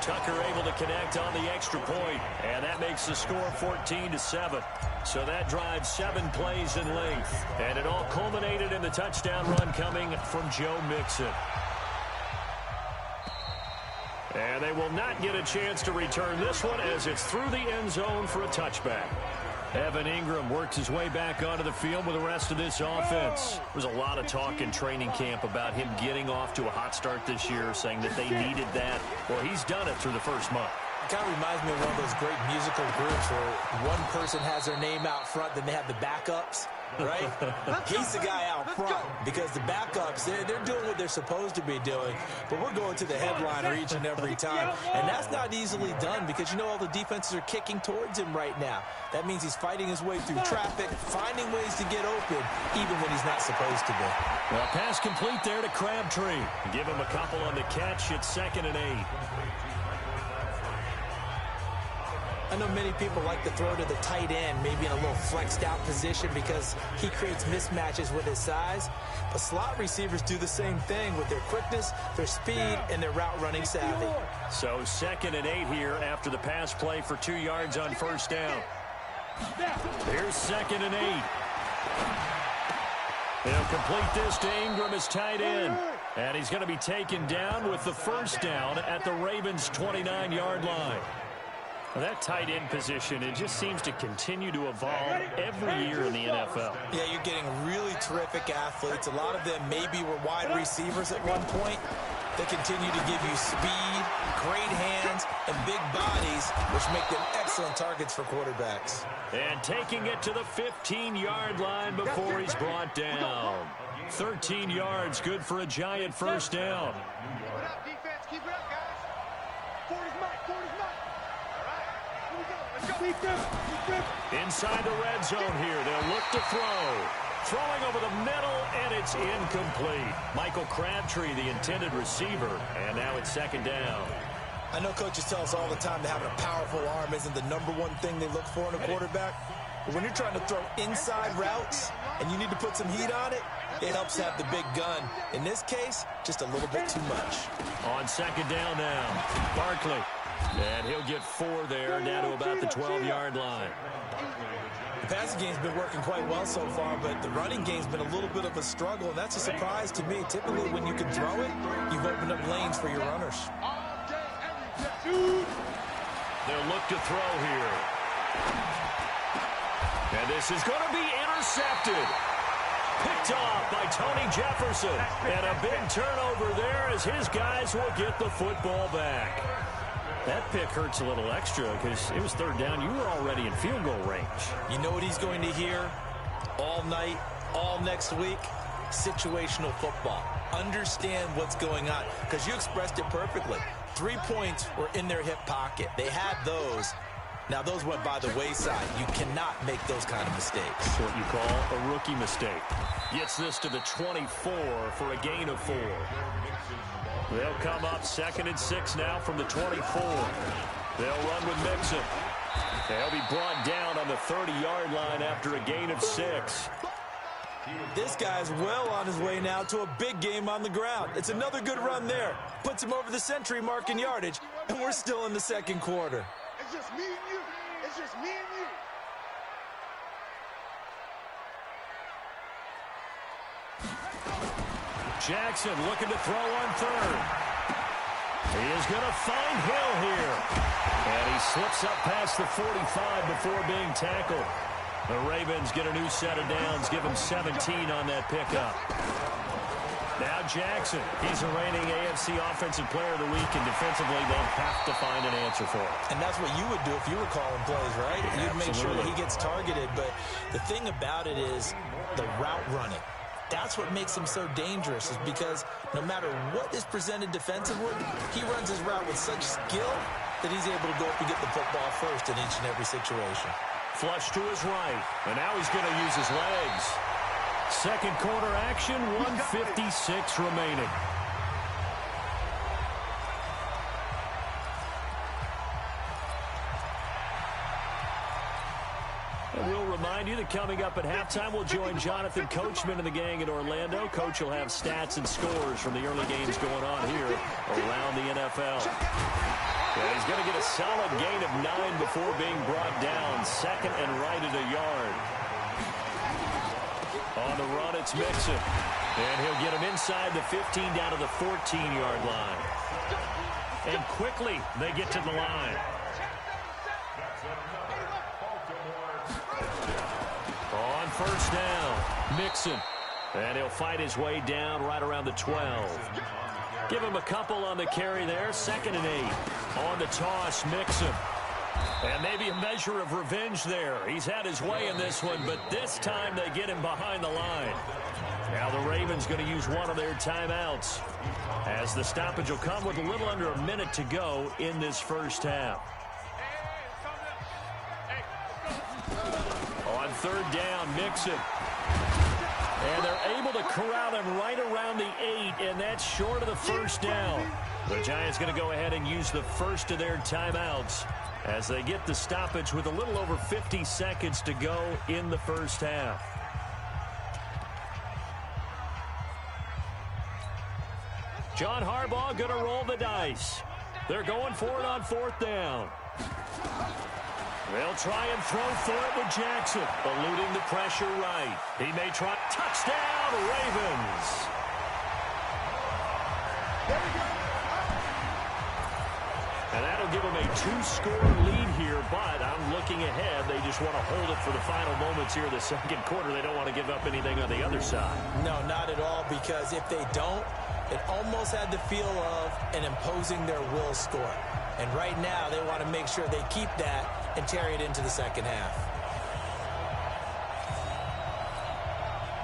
Speaker 1: Tucker able to connect on the extra point, and that makes the score 14-7. So that drive 7 plays in length, and it all culminated in the touchdown run coming from Joe Mixon. And they will not get a chance to return this one as it's through the end zone for a touchback. Evan Ingram works his way back onto the field with the rest of this offense. There was a lot of talk in training camp about him getting off to a hot start this year, saying that they needed that. Well, he's done it through the first month.
Speaker 2: It kind of reminds me of one of those great musical groups where one person has their name out front, then they have the backups, right? He's the guy out front because the backups, they're doing what they're supposed to be doing, but we're going to the headliner each and every time. And that's not easily done because, you know, all the defenses are kicking towards him right now. That means he's fighting his way through traffic, finding ways to get open, even when he's not supposed to be.
Speaker 1: Well, pass complete there to Crabtree. Give him a couple on the catch. It's 2nd and 8.
Speaker 2: I know many people like to throw to the tight end, maybe in a little flexed out position because he creates mismatches with his size. But slot receivers do the same thing with their quickness, their speed, and their route running savvy.
Speaker 1: So 2nd and 8 here after the pass play for 2 yards on 1st down. Here's 2nd and 8. He'll complete this to Ingram as tight end. And he's going to be taken down with the 1st down at the Ravens' 29-yard line. Well, that tight end position, it just seems to continue to evolve every year in the NFL.
Speaker 2: Yeah, you're getting really terrific athletes. A lot of them maybe were wide receivers at one point. They continue to give you speed, great hands, and big bodies, which make them excellent targets for quarterbacks.
Speaker 1: And taking it to the 15-yard line before he's brought down. 13 yards, good for a giant 1st down.
Speaker 3: Keep it up, defense. Keep it up, guys. Forward is Mike. Forward is Mike. All right. Here we go. Let's go. Keep them.
Speaker 1: Inside the red zone here, they'll look to throw. Throwing over the middle, and it's incomplete. Michael Crabtree, the intended receiver, and now it's 2nd down.
Speaker 2: I know coaches tell us all the time that having a powerful arm isn't the #1 thing they look for in a quarterback. But when you're trying to throw inside routes and you need to put some heat on it, it helps have the big gun. In this case, just a little bit too much.
Speaker 1: On 2nd down now, Barkley. And he'll get 4 there, down to about the 12-yard line.
Speaker 2: The passing game's been working quite well so far, but the running game's been a little bit of a struggle, and that's a surprise to me. Typically, when you can throw it, you've opened up lanes for your runners.
Speaker 1: They'll look to throw here. And this is going to be intercepted. Picked off by Tony Jefferson. And a big turnover there as his guys will get the football back. That pick hurts a little extra because it was 3rd down. You were already in field goal range.
Speaker 2: You know what he's going to hear all night, all next week? Situational football. Understand what's going on because you expressed it perfectly. 3 points were in their hip pocket. They had those. Now, those went by the wayside. You cannot make those kind of mistakes.
Speaker 1: That's what you call a rookie mistake. Gets this to the 24 for a gain of 4. They'll come up 2nd and 6 now from the 24. They'll run with Mixon. They'll be brought down on the 30-yard line after a gain of 6.
Speaker 2: This guy's well on his way now to a big game on the ground. It's another good run there. Puts him over the century mark in yardage, and we're still in the 2nd quarter.
Speaker 3: It's just me and you. It's just me and you.
Speaker 1: Jackson looking to throw on 3rd. He is going to find Hill here. And he slips up past the 45 before being tackled. The Ravens get a new set of downs, give him 17 on that pickup. Now Jackson, he's the reigning AFC Offensive Player of the Week, and defensively they'll have to find an answer for it.
Speaker 2: And that's what you would do if you were calling plays, right? You'd make sure that he gets targeted. But the thing about it is the route running. That's what makes him so dangerous, is because no matter what is presented defensively, he runs his route with such skill that he's able to go up and get the football first in each and every situation.
Speaker 1: Flush to his right, and now he's going to use his legs. Second quarter action, 1:56 remaining. And we'll remind you that coming up at halftime, we'll join Jonathan Coachman and the gang in Orlando. Coach will have stats and scores from the early games going on here around the NFL. Yeah, he's going to get a solid gain of 9 before being brought down. Second and right at a yard. On the run, it's Mixon. And he'll get him inside the 15 down to the 14-yard line. And quickly, they get to the line. On first down, Mixon. And he'll fight his way down right around the 12. Give him a couple on the carry there. 2nd and 8. On the toss, Mixon. And maybe a measure of revenge there. He's had his way in this one, but this time they get him behind the line. Now the Ravens going to use one of their timeouts, as the stoppage will come with a little under a minute to go in this first half. On third down, Mixon. And they're able to corral him right around the 8, and that's short of the first down. The Giants going to go ahead and use the first of their timeouts as they get the stoppage with a little over 50 seconds to go in the first half. John Harbaugh going to roll the dice. They're going for it on fourth down. They'll try and throw for it with Jackson, eluding the pressure right. He may try. Touchdown, Ravens. And that'll give them a 2-score lead here, but I'm looking ahead. They just want to hold it for the final moments here in the second quarter. They don't want to give up anything on the other side.
Speaker 2: No, not at all, because if they don't, it almost had the feel of an imposing their will score. And right now, they want to make sure they keep that and carry it into the second half.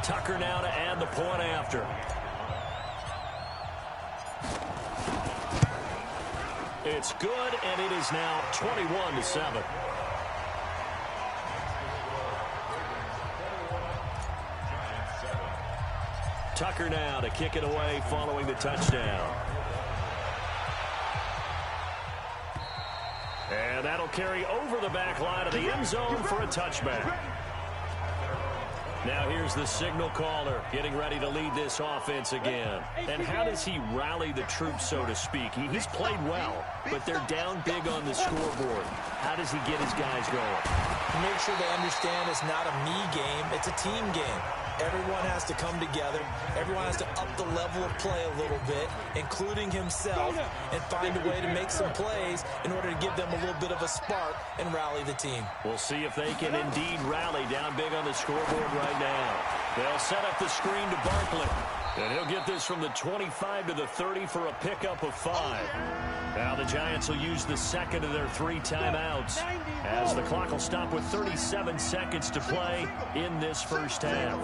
Speaker 1: Tucker now to add the point after. It's good, and it is now 21-7. Tucker now to kick it away following the touchdown. And that'll carry over the back line of the end zone for a touchback. Now here's the signal caller getting ready to lead this offense again. And how does he rally the troops, so to speak? He's played well, but they're down big on the scoreboard. How does he get his guys going?
Speaker 2: Make sure they understand it's not a me game, it's a team game. Everyone has to come together. Everyone has to up the level of play a little bit, including himself, and find a way to make some plays in order to give them a little bit of a spark and rally the team.
Speaker 1: We'll see if they can indeed rally down big on the scoreboard right now. They'll set up the screen to Barkley. And he'll get this from the 25 to the 30 for a pickup of 5. Now the Giants will use the second of their 3 timeouts, as the clock will stop with 37 seconds to play in this first half.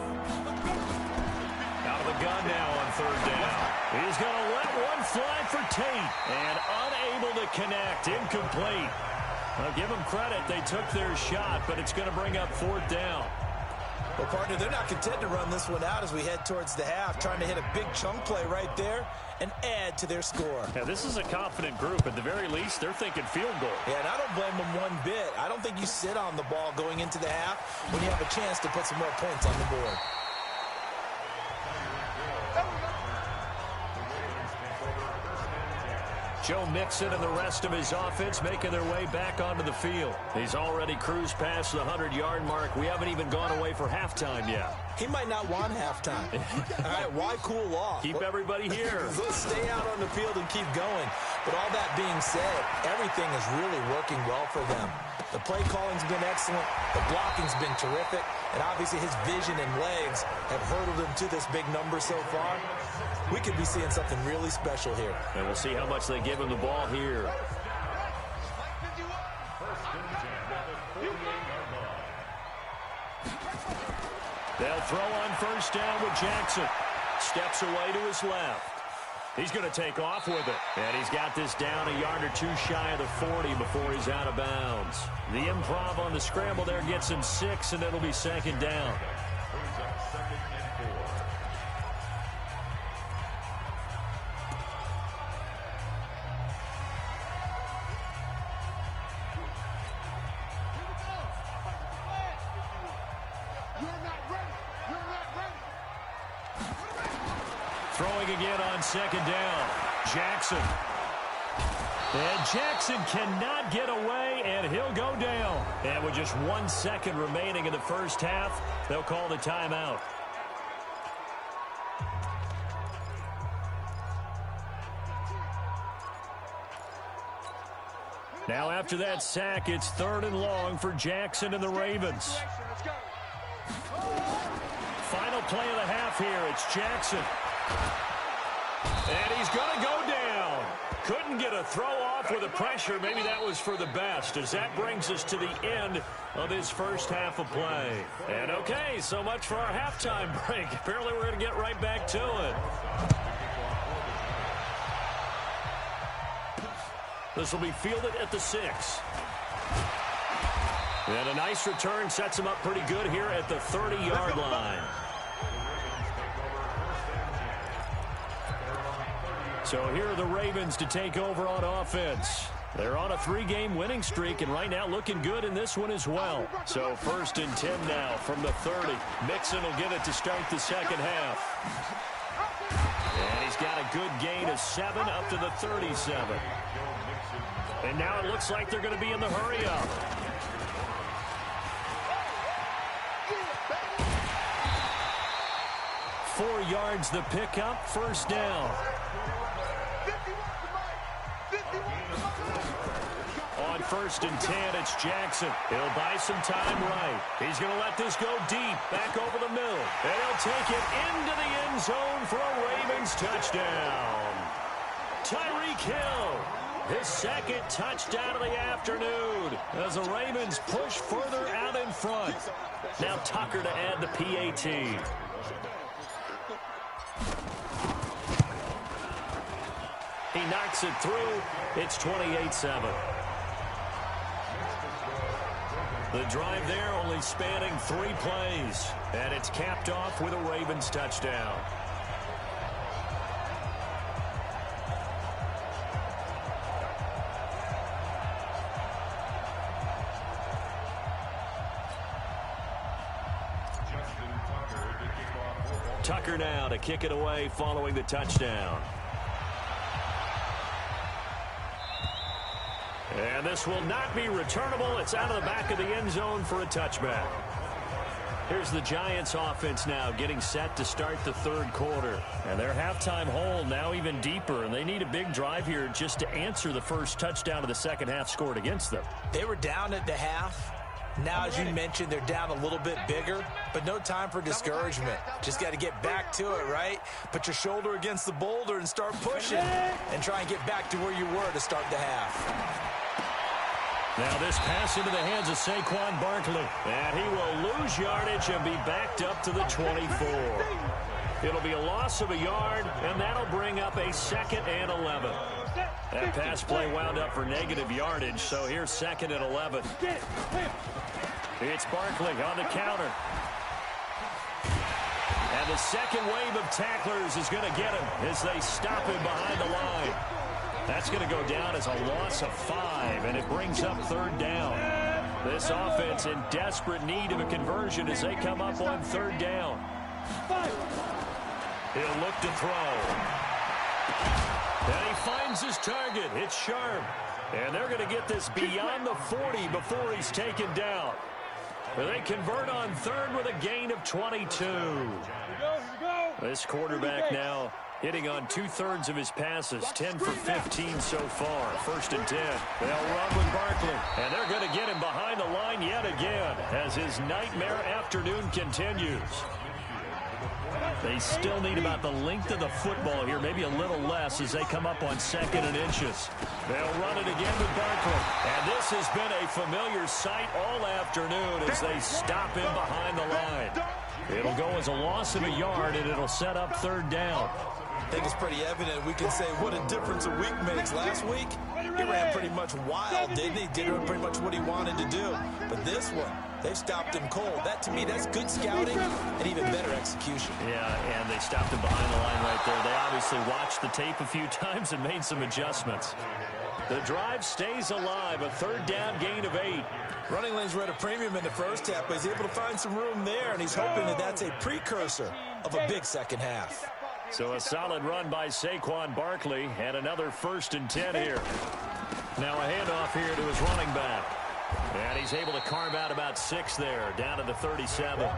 Speaker 1: Out of the gun now on third down. He's going to let one fly for Tate, and unable to connect. Incomplete. I'll give them credit. They took their shot, but it's going to bring up fourth down.
Speaker 2: Well, partner, they're not content to run this one out as we head towards the half, trying to hit a big chunk play right there and add to their score.
Speaker 1: Yeah, this is a confident group. At the very least, they're thinking field goal.
Speaker 2: Yeah, and I don't blame them one bit. I don't think you sit on the ball going into the half when you have a chance to put some more points on the board.
Speaker 1: Joe Mixon and the rest of his offense making their way back onto the field. He's already cruised past the 100-yard mark. We haven't even gone away for halftime yet.
Speaker 2: He might not want halftime. All right, why cool off?
Speaker 1: Keep everybody here.
Speaker 2: Let's stay out on the field and keep going. But all that being said, everything is really working well for them. The play calling's been excellent. The blocking's been terrific. And obviously his vision and legs have hurdled him to this big number so far. We could be seeing something really special here.
Speaker 1: And we'll see how much they give him the ball here. They'll throw on first down with Jackson. Steps away to his left. He's going to take off with it. And he's got this down a yard or two shy of the 40 before he's out of bounds. The improv on the scramble there gets him 6, and it'll be second down. Throwing again on second down. Jackson. And Jackson cannot get away, and he'll go down. And with just 1 second remaining in the first half, they'll call the timeout. Now after that sack, it's 3rd and long for Jackson and the Ravens. Final play of the half here. It's Jackson. And he's going to go down. Couldn't get a throw off with the pressure. Maybe that was for the best, as that brings us to the end of this first half of play. And okay, so much for our halftime break. Apparently we're going to get right back to it. This will be fielded at the 6. And a nice return sets him up pretty good here at the 30-yard line. So here are the Ravens to take over on offense. They're on a 3-game winning streak, and right now looking good in this one as well. So 1st and 10 now from the 30. Mixon will get it to start the second half. And he's got a good gain of 7 up to the 37. And now it looks like they're going to be in the hurry-up. Four yards the pickup, first down. On 1st and 10, it's Jackson. He'll buy some time right. He's going to let this go deep, back over the middle. And he'll take it into the end zone for a Ravens touchdown. Tyreek Hill, his 2nd touchdown of the afternoon, as the Ravens push further out in front. Now Tucker to add the PAT. He knocks it through. It's 28-7. The drive there only spanning 3 plays. And it's capped off with a Ravens touchdown. Tucker now to kick it away following the touchdown. And this will not be returnable. It's out of the back of the end zone for a touchback. Here's the Giants offense now getting set to start the 3rd quarter. And their halftime hole now even deeper. And they need a big drive here just to answer the first touchdown of the second half scored against them.
Speaker 2: They were down at the half. Now, as you mentioned, they're down a little bit bigger, but no time for discouragement. Just got to get back to it, right? Put your shoulder against the boulder and start pushing and try and get back to where you were to start the half.
Speaker 1: Now this pass into the hands of Saquon Barkley. And he will lose yardage and be backed up to the 24. It'll be a loss of a yard, and that'll bring up a 2nd and 11. That pass play wound up for negative yardage, so here's 2nd and 11. It's Barkley on the counter. And the second wave of tacklers is going to get him as they stop him behind the line. That's going to go down as a loss of 5, and it brings up 3rd down. This offense in desperate need of a conversion as they come up on 3rd down. He'll look to throw. And he finds his target. It's Sharp. And they're going to get this beyond the 40 before he's taken down. They convert on 3rd with a gain of 22. This quarterback now hitting on 2/3 of his passes, 10 for 15 so far. 1st and 10. They'll run with Barkley, and they're going to get him behind the line yet again as his nightmare afternoon continues. They still need about the length of the football here, maybe a little less as they come up on 2nd and inches. They'll run it again with Barkley. And this has been a familiar sight all afternoon as they stop him behind the line. It'll go as a loss of a yard, and it'll set up third down.
Speaker 2: I think it's pretty evident. We can say what a difference a week makes. Last week, he ran pretty much wild, didn't he? Did pretty much what he wanted to do. But this one, they've stopped him cold. That, to me, that's good scouting and even better execution.
Speaker 1: Yeah, and they stopped him behind the line right there. They obviously watched the tape a few times and made some adjustments. The drive stays alive, a third down gain of 8.
Speaker 2: Running lanes were at a premium in the first half, but he's able to find some room there, and he's hoping that that's a precursor of a big second half.
Speaker 1: So a solid run by Saquon Barkley, and another 1st and 10 here. Now a handoff here to his running back. And he's able to carve out about 6 there, down to the 37.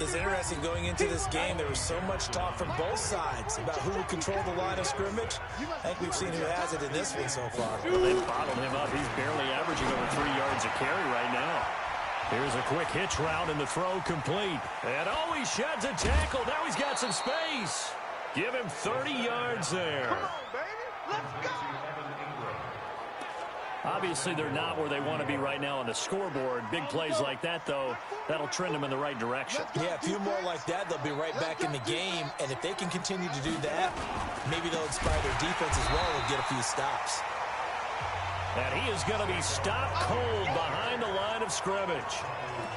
Speaker 2: It's interesting going into this game. There was so much talk from both sides about who would control the line of scrimmage. I think we've seen who has it in this one so far.
Speaker 1: Well, they've bottled him up. He's barely averaging over 3 yards a carry right now. Here's a quick hitch route and the throw complete. And oh, he sheds a tackle. Now he's got some space. Give him 30 yards there.
Speaker 3: Come on, baby. Let's go.
Speaker 1: Obviously, they're not where they want to be right now on the scoreboard. Big plays like that, though, that'll trend them in the right direction.
Speaker 2: Yeah, a few more like that, they'll be right back in the game. And if they can continue to do that, maybe they'll inspire their defense as well and get a few stops.
Speaker 1: And he is going to be stopped cold behind the line of scrimmage.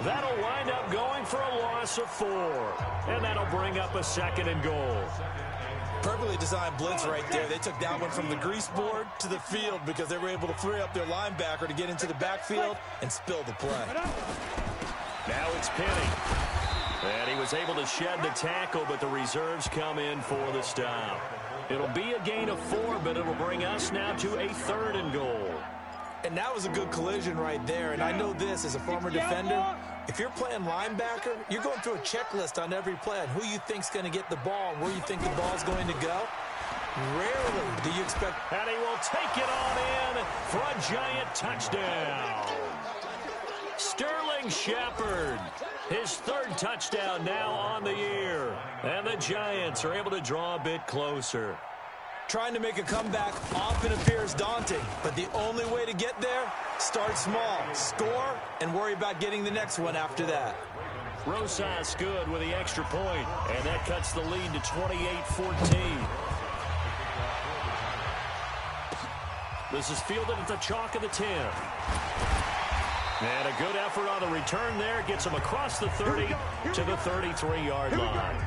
Speaker 1: That'll wind up going for a loss of 4. And that'll bring up a 2nd and goal.
Speaker 2: Perfectly designed blitz right there. They took that one from the grease board to the field because they were able to free up their linebacker to get into the backfield and spill the play.
Speaker 1: Now it's Penny. And he was able to shed the tackle, but the reserves come in for the stop. It'll be a gain of 4, but it'll bring us now to a 3rd and goal.
Speaker 2: And that was a good collision right there. And I know this as a former defender. If you're playing linebacker, you're going through a checklist on every play on who you think's going to get the ball and where you think the ball's going to go. Rarely do you expect...
Speaker 1: And he will take it on in for a giant touchdown. Sterling Shepard, his 3rd touchdown now on the year. And the Giants are able to draw a bit closer.
Speaker 2: Trying to make a comeback often appears daunting, but the only way to get there, start small, score, and worry about getting the next one after that.
Speaker 1: Rosas good with the extra point, and that cuts the lead to 28-14. This is fielded at the chalk of the 10. And a good effort on the return there. Gets him across the 30 to the 33-yard line.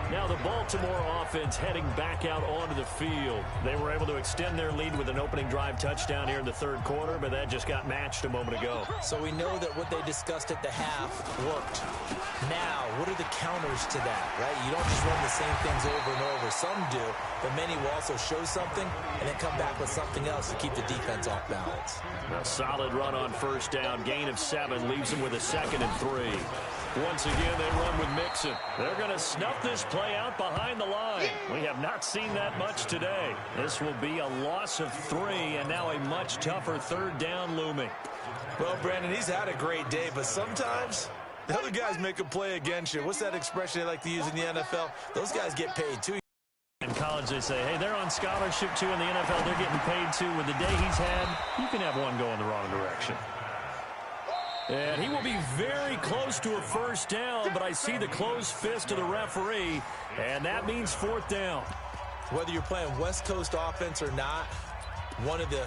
Speaker 1: Now the Baltimore offense heading back out onto the field. They were able to extend their lead with an opening drive touchdown here in the 3rd quarter, but that just got matched a moment ago.
Speaker 2: So we know that what they discussed at the half worked. Now, what are the counters to that, right? You don't just run the same things over and over. Some do, but many will also show something and then come back with something else to keep the defense off balance.
Speaker 1: A solid run on 1st down. Gain of 7 leaves them with a 2nd and 3. Once again, they run with Mixon. They're going to snuff this play out behind the line. We have not seen that much today. This will be a loss of 3, and now a much tougher 3rd down looming.
Speaker 2: Well, Brandon, he's had a great day, but sometimes the other guys make a play against you. What's that expression they like to use in the NFL? Those guys get paid, too.
Speaker 1: In college, they say, hey, they're on scholarship, too. In the NFL, they're getting paid, too. With the day he's had, you can have one go in the wrong direction. And he will be very close to a 1st down, but I see the closed fist of the referee, and that means 4th down.
Speaker 2: Whether you're playing West Coast offense or not, one of the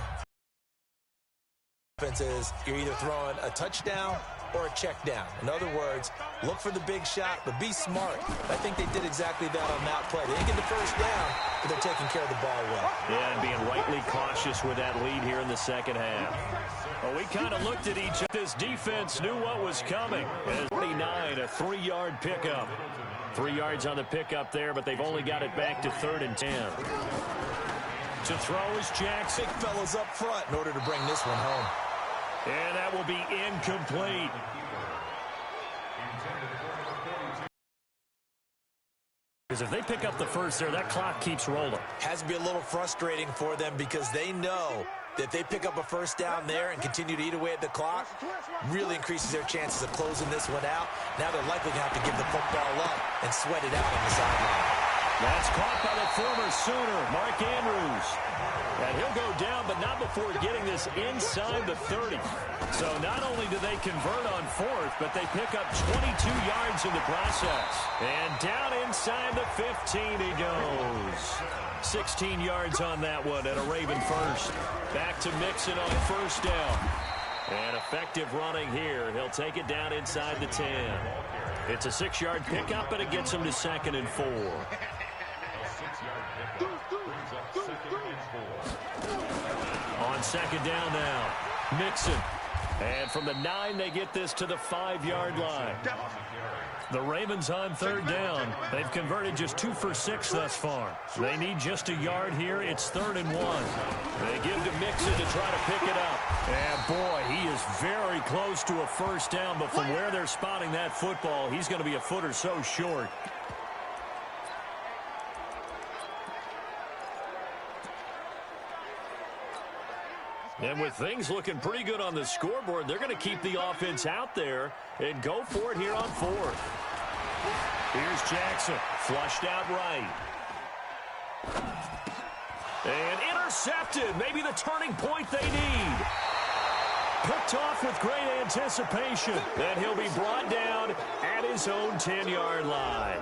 Speaker 2: offenses, you're either throwing a touchdown or a check down. In other words, look for the big shot, but be smart. I think they did exactly that on that play. They didn't get the 1st down, but they're taking care of the ball well.
Speaker 1: Yeah, and being rightly cautious with that lead here in the 2nd half. Well, we kind of looked at each other. This defense knew what was coming. As 49, a 3-yard pickup. 3 yards on the pickup there, but they've only got it back to 3rd and 10. To throw is Jackson.
Speaker 2: Big fellas up front in order to bring this one home.
Speaker 1: And that will be incomplete. Because if they pick up the 1st there, that clock keeps rolling.
Speaker 2: Has to be a little frustrating for them because they know that if they pick up a 1st down there and continue to eat away at the clock, really increases their chances of closing this one out. Now they're likely going to have to give the football up and sweat it out on the sideline.
Speaker 1: That's caught by the former Sooner, Mark Andrews. And he'll go down, but not before getting this inside the 30. So not only do they convert on fourth, but they pick up 22 yards in the process. And down inside the 15 he goes. 16 yards on that one and a Raven first. Back to Mixon on first down. And effective running here. He'll take it down inside the 10. It's a 6-yard pickup, and it gets him to 2nd and 4. On 2nd down now, Mixon. And from the 9, they get this to the 5-yard line. The Ravens on 3rd down. They've converted just 2 for 6 thus far. They need just a yard here. It's 3rd and 1. They give to Mixon to try to pick it up. And boy, he is very close to a first down, but from where they're spotting that football, he's going to be a foot or so short. And with things looking pretty good on the scoreboard, they're going to keep the offense out there and go for it here on 4th. Here's Jackson, flushed out right. And intercepted, maybe the turning point they need. Picked off with great anticipation. Then he'll be brought down at his own 10-yard line.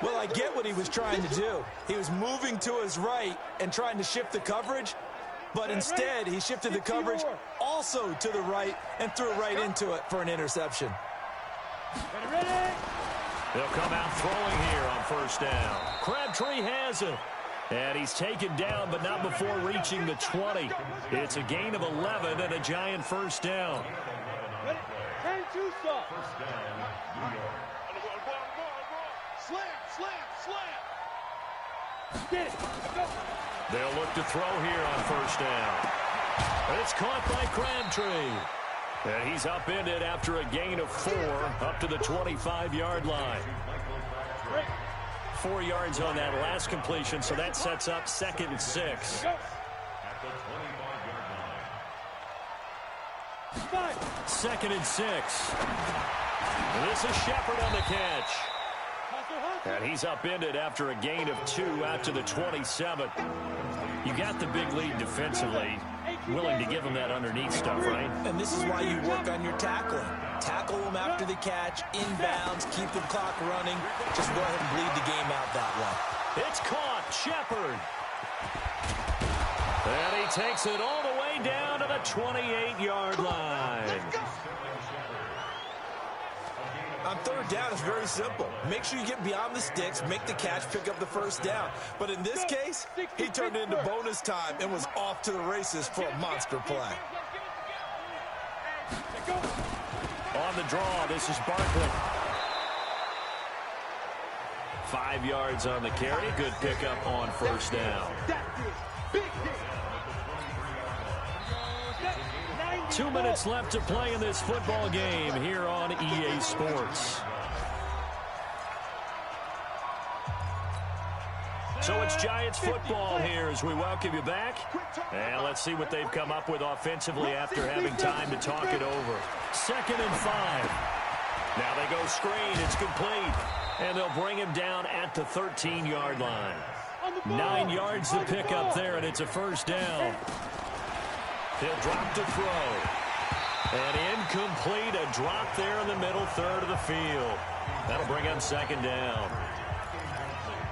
Speaker 2: Well, I get what he was trying to do. He was moving to his right and trying to shift the coverage. But instead, he shifted the coverage also to the right and threw right into it for an interception.
Speaker 1: They'll come out throwing here on first down. Crabtree has it. And he's taken down, but not before reaching the 20. It's a gain of 11 and a giant first down. They'll look to throw here on first down. It's caught by Crabtree. And he's upended after a gain of 4 up to the 25-yard line. 4 yards on that last completion, so that sets up 2nd and 6. 2nd and 6. And this is Shepard on the catch. And he's upended after a gain of 2 out to the 27. You got the big lead defensively. Willing to give him that underneath stuff, right?
Speaker 2: And this is why you work on your tackling. Tackle them after the catch, inbounds, keep the clock running. Just go ahead and bleed the game out that way.
Speaker 1: It's caught. Shepard. And he takes it all the way down to the 28-yard line.
Speaker 2: On 3rd down, it's very simple. Make sure you get beyond the sticks, make the catch, pick up the first down. But in this case, he turned it into bonus time and was off to the races for a monster play.
Speaker 1: On the draw, this is Barkley. 5 yards on the carry. Good pickup on first down. 2 minutes left to play in this football game here on EA Sports. So it's Giants football here as we welcome you back. And let's see what they've come up with offensively after having time to talk it over. 2nd and 5. Now they go screen. It's complete. And they'll bring him down at the 13-yard line. 9 yards to pick up there, and it's a first down. He'll drop to throw. And incomplete, a drop there in the middle third of the field. That'll bring on 2nd down.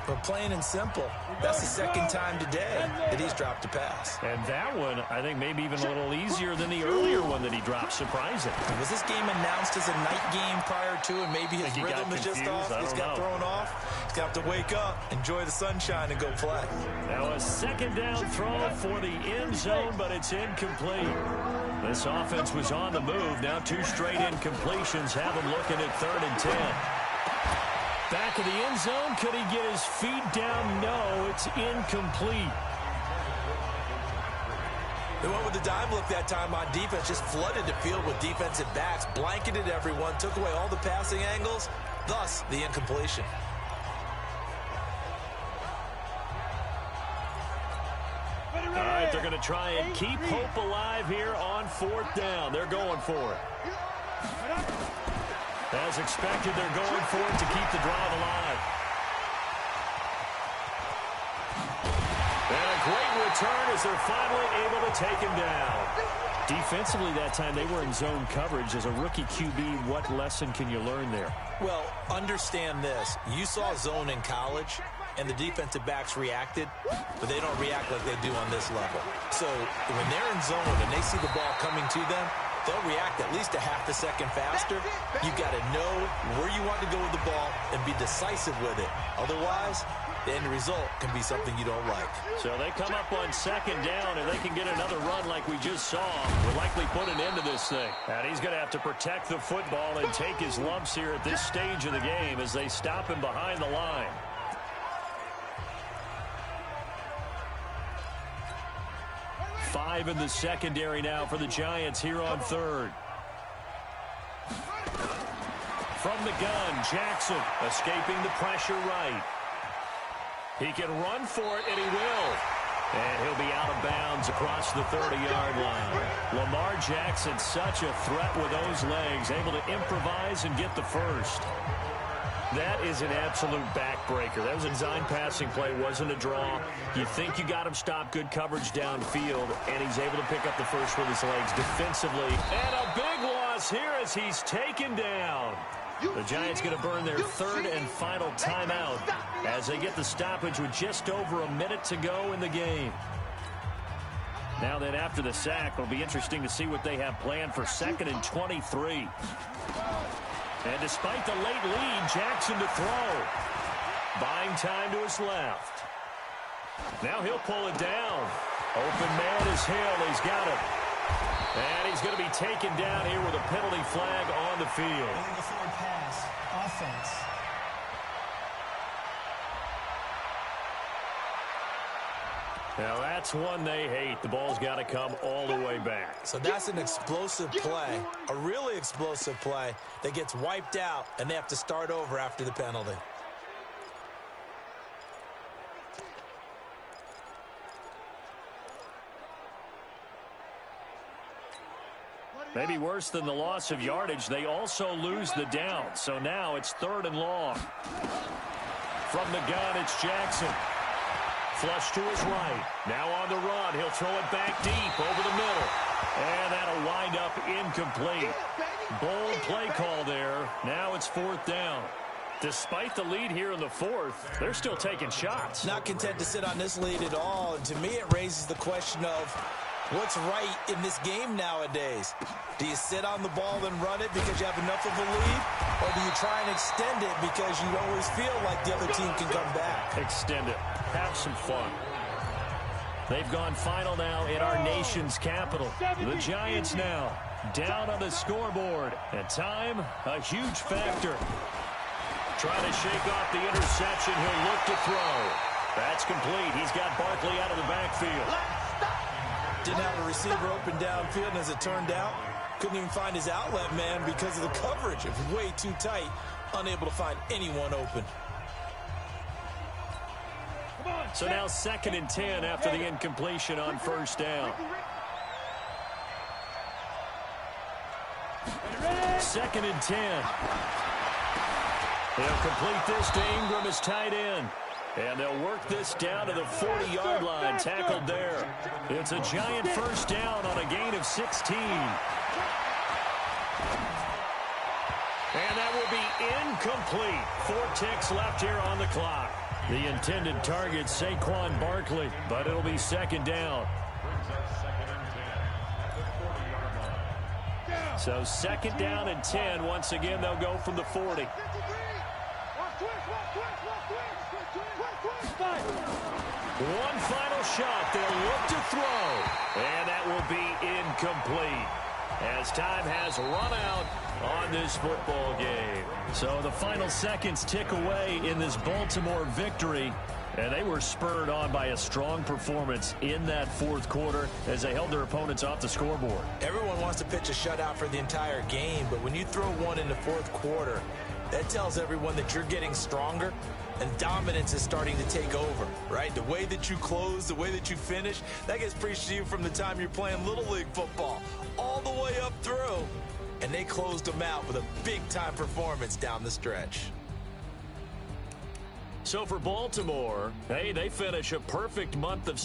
Speaker 2: But plain and simple, that's the 2nd time today that he's dropped a pass.
Speaker 1: And that one, I think, maybe even a little easier than the earlier one that he dropped. Surprising.
Speaker 2: Was this game announced as a night game prior to, and maybe his rhythm is just off? He's got thrown off. He's got to wake up, enjoy the sunshine, and go play.
Speaker 1: Now a 2nd down throw for the end zone, but it's incomplete. This offense was on the move. Now 2 straight incompletions have him looking at 3rd and 10. Back of the end zone. Could he get his feet down? No, it's incomplete.
Speaker 2: They went with the dime look that time on defense. Just flooded the field with defensive backs. Blanketed everyone. Took away all the passing angles. Thus, the incompletion.
Speaker 1: All right, they're going to try and keep hope alive here on 4th down. They're going for it. As expected, they're going for it to keep the drive alive. And a great return as they're finally able to take him down. Defensively that time, they were in zone coverage. As a rookie QB, what lesson can you learn there?
Speaker 2: Well, understand this. You saw zone in college, and the defensive backs reacted, but they don't react like they do on this level. So when they're in zone and they see the ball coming to them, they'll react at least a half a second faster. You got to know where you want to go with the ball and be decisive with it. Otherwise, the end result can be something you don't like.
Speaker 1: So they come up on second down, and they can get another run like we just saw. Would likely put an end to this thing. And he's going to have to protect the football and take his lumps here at this stage of the game as they stop him behind the line. Five in the secondary now for the Giants here on third. From the gun, Jackson escaping the pressure right. He can run for it, and he will. And he'll be out of bounds across the 30-yard line. Lamar Jackson, such a threat with those legs, able to improvise and get the first. That is an absolute backbreaker. That was a design passing play, wasn't a draw. You think you got him stopped, good coverage downfield, and he's able to pick up the first with his legs defensively. And a big loss here as he's taken down. The Giants going to burn their third and final timeout as they get the stoppage with just over a minute to go in the game. Now then, after the sack, it'll be interesting to see what they have planned for 2nd and 23. And despite the late lead, Jackson to throw. Buying time to his left. Now he'll pull it down. Open man is Hill. He's got it. And he's going to be taken down here with a penalty flag on the field.
Speaker 7: The forward pass. Offense.
Speaker 1: Now that's one they hate. The ball's got to come all the way back.
Speaker 2: So that's an explosive play, a really explosive play that gets wiped out, and they have to start over after the penalty.
Speaker 1: Maybe worse than the loss of yardage, they also lose the down. So now it's 3rd and long. From the gun, it's Jackson. Flush to his right. Now on the run. He'll throw it back deep over the middle. And that'll wind up incomplete. Bold play call there. Now it's 4th down. Despite the lead here in the 4th, they're still taking shots.
Speaker 2: Not content to sit on this lead at all. And to me, it raises the question of what's right in this game nowadays. Do you sit on the ball and run it because you have enough of a lead? Or do you try and extend it because you always feel like the other team can come back?
Speaker 1: Extend it. Have some fun. They've gone final now in our nation's capital. The Giants now down on the scoreboard. And time, a huge factor. Trying to shake off the interception. He'll look to throw. That's complete. He's got Barkley out of the backfield.
Speaker 2: Didn't have a receiver open downfield, and as it turned out, couldn't even find his outlet man because of the coverage. It was way too tight, unable to find anyone open.
Speaker 1: So now 2nd and 10 after the incompletion on 1st down. 2nd and 10. They'll complete this to Ingram as tight end. And they'll work this down to the 40-yard line, tackled there. It's a Giant 1st down on a gain of 16. And that will be incomplete. 4 ticks left here on the clock. The intended target, Saquon Barkley, but it'll be 2nd down. So 2nd down and 10. Once again, they'll go from the 40. One final shot. They'll look to throw. And that will be incomplete as time has run out on this football game. So the final seconds tick away in this Baltimore victory. And they were spurred on by a strong performance in that 4th quarter as they held their opponents off the scoreboard.
Speaker 2: Everyone wants to pitch a shutout for the entire game, but when you throw one in the 4th quarter, that tells everyone that you're getting stronger and dominance is starting to take over, right? The way that you close, the way that you finish, that gets preached to you from the time you're playing Little League football all the way up through. And they closed them out with a big-time performance down the stretch.
Speaker 1: So for Baltimore, hey, they finish a perfect month of